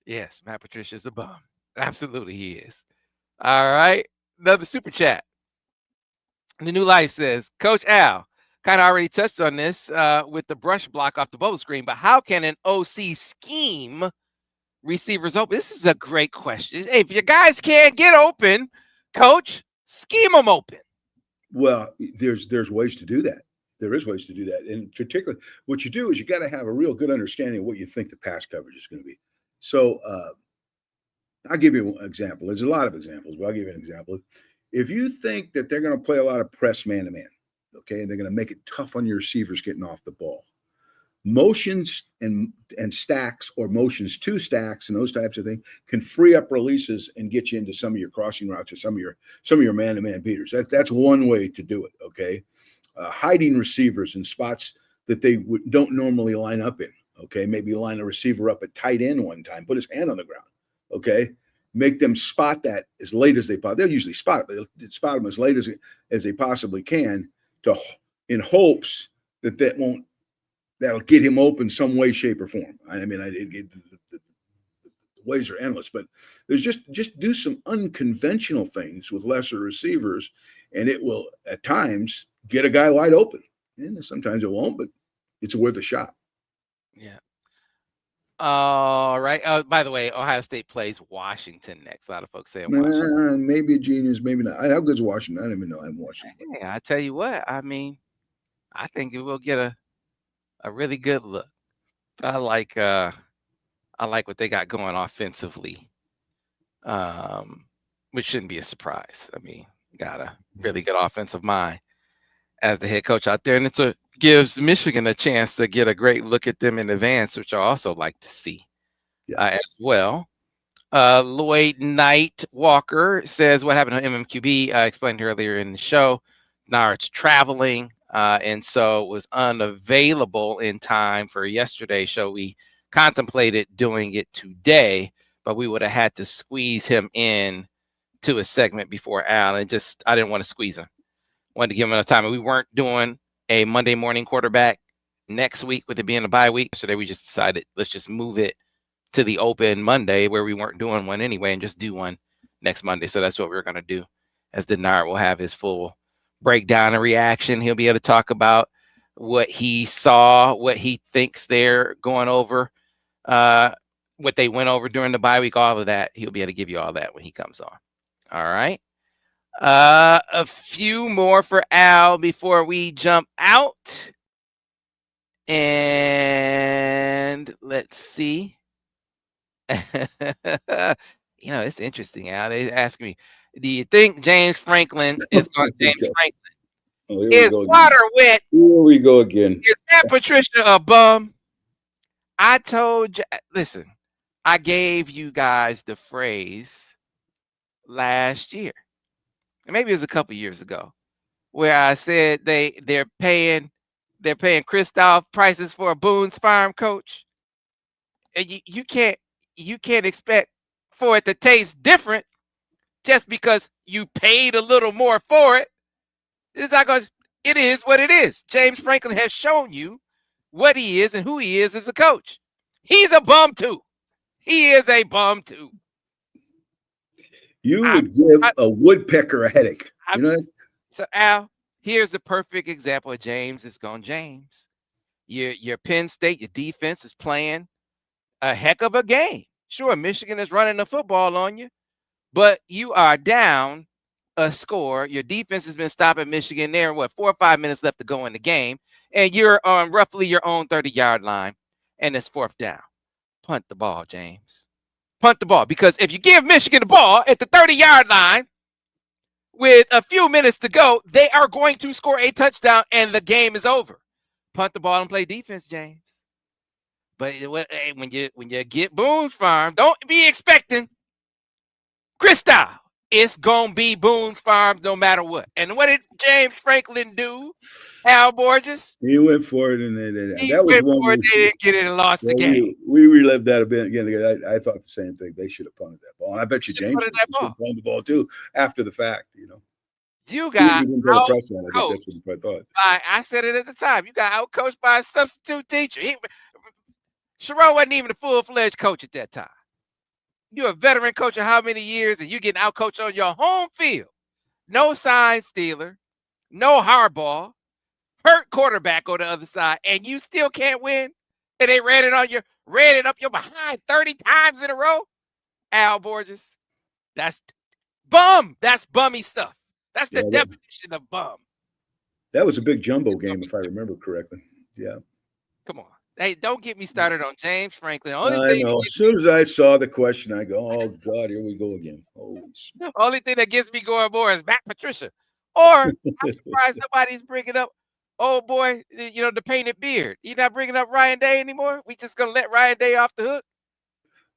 Yes, Matt Patricia's a bum. Absolutely, he is. All right. Another super chat. The New Life says, Coach Al, kind of already touched on this with the brush block off the bubble screen, but how can an OC scheme receivers open? This is a great question. Hey, if your guys can't get open, Coach, scheme them open. Well, there's ways to do that. There is ways to do that. In particular, what you do is you got to have a real good understanding of what you think the pass coverage is going to be. So I'll give you an example. There's a lot of examples, but I'll give you an example. if you think that they're going to play a lot of press man-to-man, okay, and they're going to make it tough on your receivers getting off the ball, motions and stacks or motions to stacks and those types of things can free up releases and get you into some of your crossing routes or some of your man-to-man beaters. That's one way to do it, okay? Hiding receivers in spots that they don't normally line up in, okay? Maybe line a receiver up at tight end one time, put his hand on the ground, okay? Make them spot that as late as they possibly. They'll usually spot it, but they'll spot them as late as they possibly can, in hopes that'll get him open some way, shape, or form. I mean, the ways are endless, but there's just do some unconventional things with lesser receivers, and it will at times get a guy wide open. And sometimes it won't, but it's worth a shot. Yeah. All right. By the way, Ohio State plays Washington next. A lot of folks saying Washington. Maybe a genius, maybe not. How good's Washington? I don't even know. I haven't watched it. Yeah, I tell you what. I mean, I think it will get a really good look. I like what they got going offensively, which shouldn't be a surprise. I mean, got a really good offensive mind as the head coach out there, and gives Michigan a chance to get a great look at them in advance, which I also like to see as well. Lloyd Knight Walker says, what happened to MMQB? I explained earlier in the show. Now it's traveling, and so was unavailable in time for yesterday's show. We contemplated doing it today, but we would have had to squeeze him in to a segment before Al, and I didn't want to squeeze him. Wanted to give him enough time. And we weren't doing a Monday morning quarterback next week with it being a bye week. Yesterday, we just decided let's just move it to the open Monday where we weren't doing one anyway and just do one next Monday. So that's what we're going to do, as Denard will have his full breakdown and reaction. He'll be able to talk about what he saw, what he thinks they're going over, what they went over during the bye week, all of that. He'll be able to give you all that when he comes on. All right. A few more for Al before we jump out. And let's see. It's interesting, Al. They ask me, do you think James Franklin is going to James Franklin? Is water wet? Here we go again. Is that Patricia a bum? I told you, listen, I gave you guys the phrase last year. Maybe it was a couple years ago, where I said they're paying Christoph prices for a Boone's Farm coach, and you can't expect for it to taste different just because you paid a little more for it. It's not going. It is what it is. James Franklin has shown you what he is and who he is as a coach. He's a bum too. He is a bum too. You would give a woodpecker a headache. You know that? So, Al, here's the perfect example of James. It's gone James. Your Penn State, your defense is playing a heck of a game. Sure, Michigan is running the football on you, but you are down a score. Your defense has been stopping Michigan there. 4 or 5 minutes left to go in the game, and you're on roughly your own 30-yard line, and it's fourth down. Punt the ball, James. Punt the ball, because if you give Michigan the ball at the 30-yard line with a few minutes to go, they are going to score a touchdown and the game is over. Punt the ball and play defense, James. But when you get Boone's Farm, don't be expecting Christoph. It's going to be Boone's Farm no matter what. And what did James Franklin do, Al Borges? He went for it, and they didn't get it and lost the game. We relived that a bit again. I thought the same thing. They should have punted that ball. And I bet you James should have punted the ball too after the fact. You got out-coached. I said it at the time. You got out-coached by a substitute teacher. Sharon wasn't even a full-fledged coach at that time. You're a veteran coach of how many years, and you getting out-coached on your home field. No sign stealer, no hardball, hurt quarterback on the other side, and you still can't win. And they ran it up your behind 30 times in a row. Al Borges, that's bum. That's bummy stuff. That's the definition of bum. That was a big jumbo game, if I remember correctly. Yeah. Come on. Hey, don't get me started on James Franklin. I know. As soon as I saw the question, I go, "Oh God, here we go again." Holy Only thing that gets me going more is Matt Patricia. Or I'm surprised nobody's bringing up, oh boy, the painted beard. You not bringing up Ryan Day anymore? We just gonna let Ryan Day off the hook?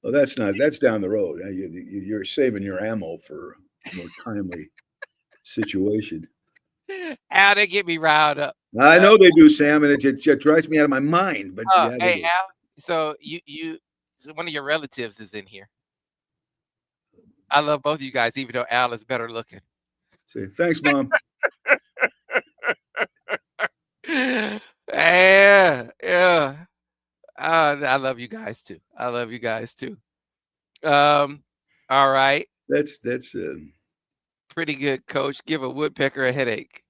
Well, that's down the road. You're saving your ammo for a more timely situation. Al, they get me riled up. I know they do, Sam, and it just drives me out of my mind. But yeah, they Hey do. Al, so so one of your relatives is in here. I love both of you guys, even though Al is better looking. Say thanks, Mom. Yeah. I love you guys too. All right. That's Pretty good, coach. Give a woodpecker a headache.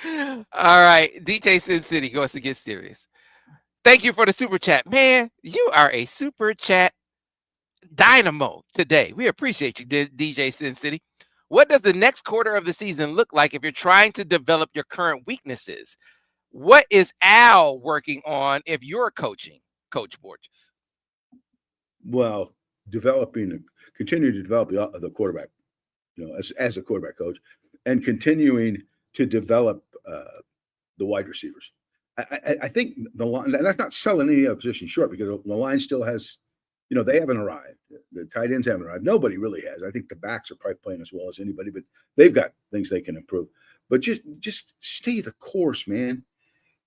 All right. DJ Sin City goes to get serious. Thank you for the super chat. Man, you are a super chat dynamo today. We appreciate you, DJ Sin City. What does the next quarter of the season look like if you're trying to develop your current weaknesses? What is Al working on if you're coaching, Coach Borges? Well, continue to develop the quarterback, as a quarterback coach, and continuing to develop the wide receivers. I think the line, and that's not selling any other position short, because the line still has, they haven't arrived. The tight ends haven't arrived. Nobody really has. I think the backs are probably playing as well as anybody, but they've got things they can improve. But just stay the course, man,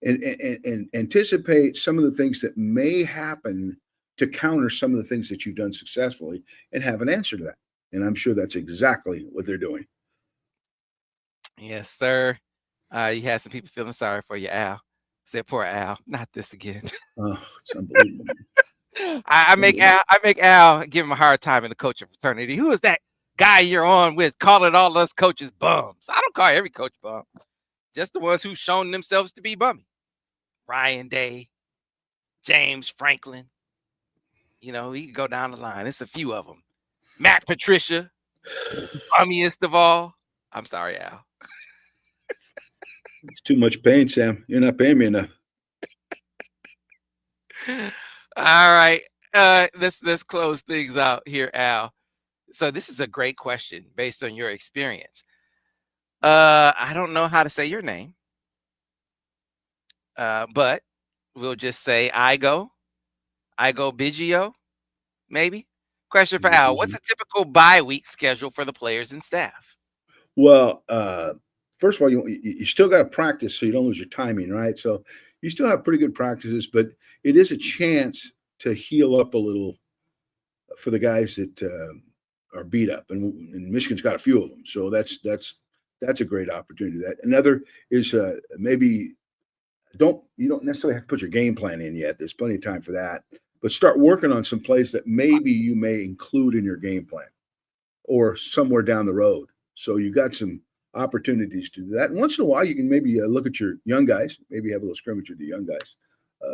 and anticipate some of the things that may happen to counter some of the things that you've done successfully, and have an answer to that. And I'm sure that's exactly what they're doing. Yes, sir. You had some people feeling sorry for you, Al. Said, poor Al, not this again. Oh, it's unbelievable. I make Al give him a hard time in the coaching fraternity. Who is that guy you're on with calling all us coaches bums? I don't call every coach bum. Just the ones who've shown themselves to be bummy. Ryan Day, James Franklin. He can go down the line. It's a few of them. Matt Patricia, bummiest of all. I'm sorry, Al. It's too much pain, Sam. You're not paying me enough. All right. Let's close things out here, Al. So this is a great question based on your experience. I don't know how to say your name. But we'll just say Igo Biggio, maybe. Question for Al. What's a typical bye week schedule for the players and staff? Well, first of all, you still got to practice so you don't lose your timing, right? So you still have pretty good practices, but it is a chance to heal up a little for the guys that are beat up, and Michigan's got a few of them, so that's a great opportunity. That another is maybe you don't necessarily have to put your game plan in yet. There's plenty of time for that, but start working on some plays that maybe you may include in your game plan or somewhere down the road. So you got some opportunities to do that. And once in a while, you can maybe look at your young guys, maybe have a little scrimmage with the young guys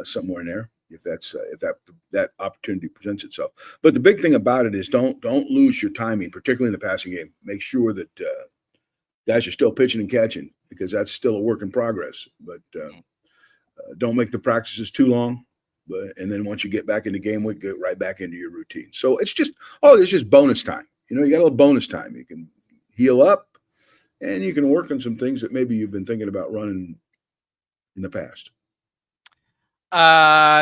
somewhere in there, if that opportunity presents itself. But the big thing about it is don't lose your timing, particularly in the passing game. Make sure that guys are still pitching and catching, because that's still a work in progress. But don't make the practices too long. And then once you get back into game week, get right back into your routine. So it's just bonus time. You got a little bonus time. You can heal up, and you can work on some things that maybe you've been thinking about running in the past.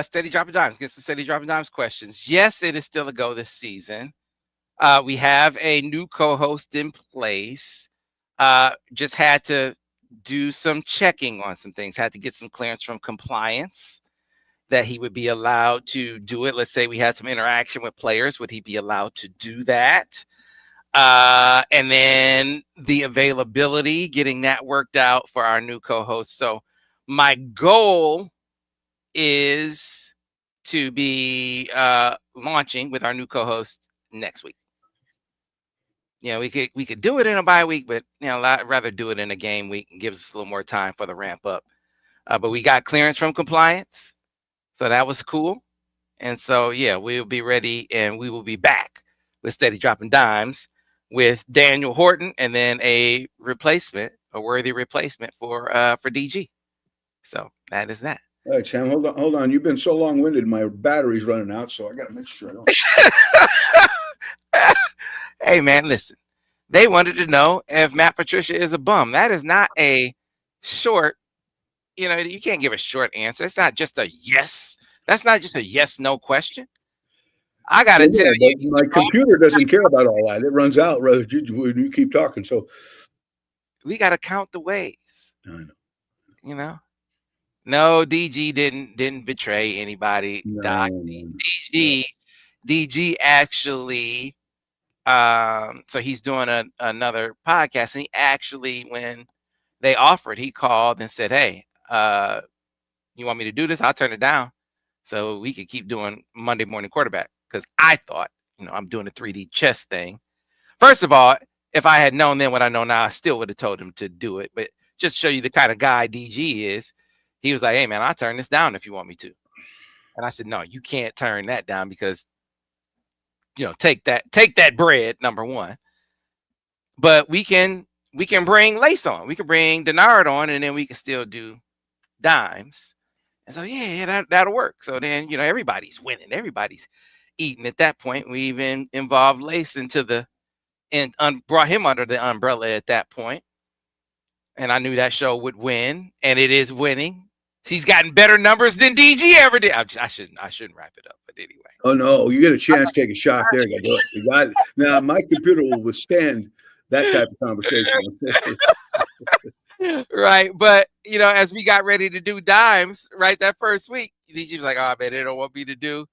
Steady Dropping Dimes. Get some Steady Dropping Dimes questions. Yes, it is still a go this season. We have a new co-host in place. Just had to do some checking on some things. Had to get some clearance from compliance that he would be allowed to do it. Let's say we had some interaction with players. Would he be allowed to do that? And then the availability, getting that worked out for our new co-host. So my goal is to be launching with our new co-host next week. We could do it in a bye week, but I'd rather do it in a game week and gives us a little more time for the ramp up. But we got clearance from compliance, so that was cool. And so we'll be ready, and we will be back with Steady Dropping Dimes with Daniel Horton, and then a worthy replacement for DG. So that is that. All right, Sam, hold on. You've been so long-winded, my battery's running out, so I got to make sure I don't. Hey, man, listen. They wanted to know if Matt Patricia is a bum. That is not a short, you can't give a short answer. It's not just a yes. That's not just a yes/no question. I got to tell you. My computer doesn't care about all that. It runs out when you keep talking. So we got to count the ways. I know. No, DG didn't betray anybody. No, Doc. DG actually, so he's doing another podcast, and he actually, when they offered, he called and said, "Hey, you want me to do this? I'll turn it down, so we could keep doing Monday Morning Quarterback." Because I thought, I'm doing a 3D chess thing. First of all, if I had known then what I know now, I still would have told him to do it. But just to show you the kind of guy DG is, he was like, "Hey, man, I'll turn this down if you want me to." And I said, "No, you can't turn that down because, take that bread, number one. But we can bring Lace on. We can bring Denard on, and then we can still do dimes." And so, yeah, that'll work. So then, everybody's winning. Everybody's eating at that point. We even involved Lace brought him under the umbrella at that point. And I knew that show would win, and it is winning. He's gotten better numbers than DG ever did. I shouldn't wrap it up, but anyway. Oh no, you get a chance to take a shot there. You got it. Now my computer will withstand that type of conversation. Right, but as we got ready to do dimes, right, that first week, DG was like, "Oh man, they don't want me to do.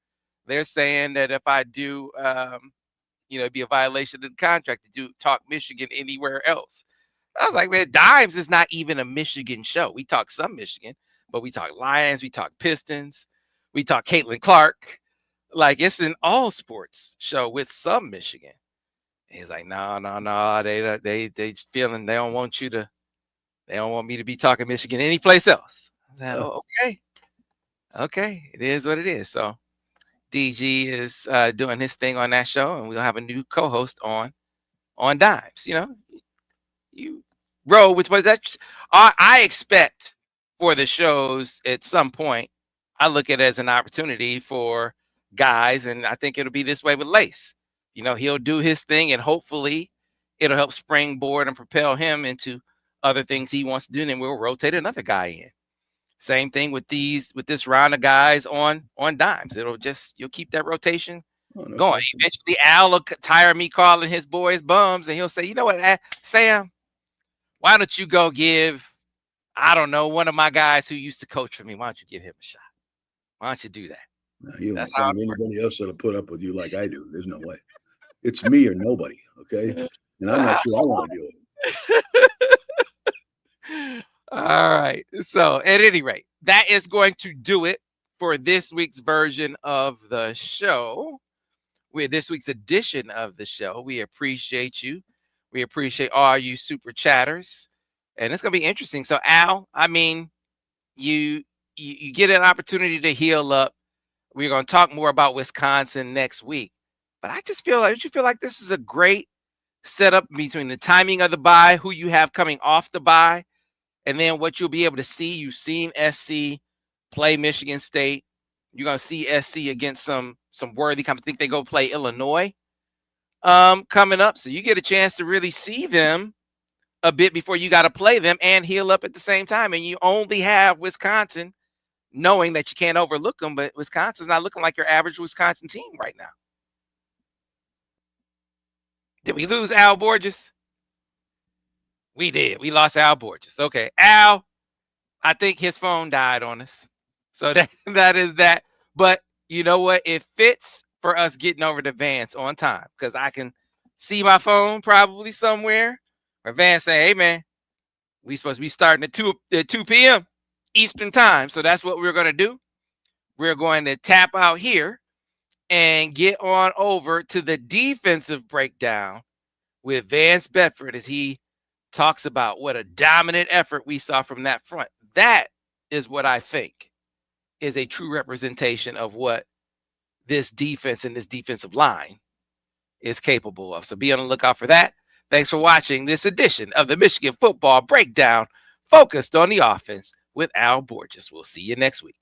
They're saying that if I do, it'd be a violation of the contract to do talk Michigan anywhere else." I was like, "Man, dimes is not even a Michigan show. We talk some Michigan, but we talk Lions, we talk Pistons, we talk Caitlin Clark. Like, it's an all sports show with some Michigan." And he's like, "No, they feeling they don't want you to. They don't want me to be talking Michigan anyplace else." I was like, "Oh, okay, it is what it is." So DG is doing his thing on that show, and we'll have a new co-host on dimes. You roll with what that I expect for the shows at some point. I look at it as an opportunity for guys, and I think it'll be this way with Lace. He'll do his thing, and hopefully it'll help springboard and propel him into other things he wants to do, and then we'll rotate another guy in. Same thing with this round of guys on dimes. You'll keep that rotation going. Eventually Al will tire me calling his boys bums, and he'll say, "You know what, Sam, why don't you go give, I don't know, one of my guys who used to coach for me, why don't you give him a shot? Why don't you do that?" No, you don't find anybody else that'll put up with you like I do. There's no way. It's me or nobody, okay? And I'm not sure I want to deal with it. All right. So at any rate, that is going to do it for this week's version of the show. With this week's edition of the show. We appreciate you. We appreciate all you super chatters. And it's going to be interesting. So, Al, you get an opportunity to heal up. We're going to talk more about Wisconsin next week. But I just feel like, don't you feel like this is a great setup between the timing of the bye, who you have coming off the bye, and then what you'll be able to see. You've seen SC play Michigan State. You're going to see SC against some worthy. I think they go play Illinois coming up. So you get a chance to really see them a bit before you got to play them and heal up at the same time. And you only have Wisconsin, knowing that you can't overlook them, but Wisconsin's not looking like your average Wisconsin team right now. Did we lose Al Borges? We did. We lost Al Borges. Okay. Al, I think his phone died on us. So that is that. But you know what? It fits for us getting over to Vance on time, because I can see my phone probably somewhere where Vance saying, "Hey, man, we supposed to be starting at 2 p.m. Eastern time." So that's what we're going to do. We're going to tap out here and get on over to the defensive breakdown with Vance Bedford as he talks about what a dominant effort we saw from that front. That is what I think is a true representation of what this defense and this defensive line is capable of. So be on the lookout for that. Thanks for watching this edition of the Michigan Football Breakdown, focused on the offense with Al Borges. We'll see you next week.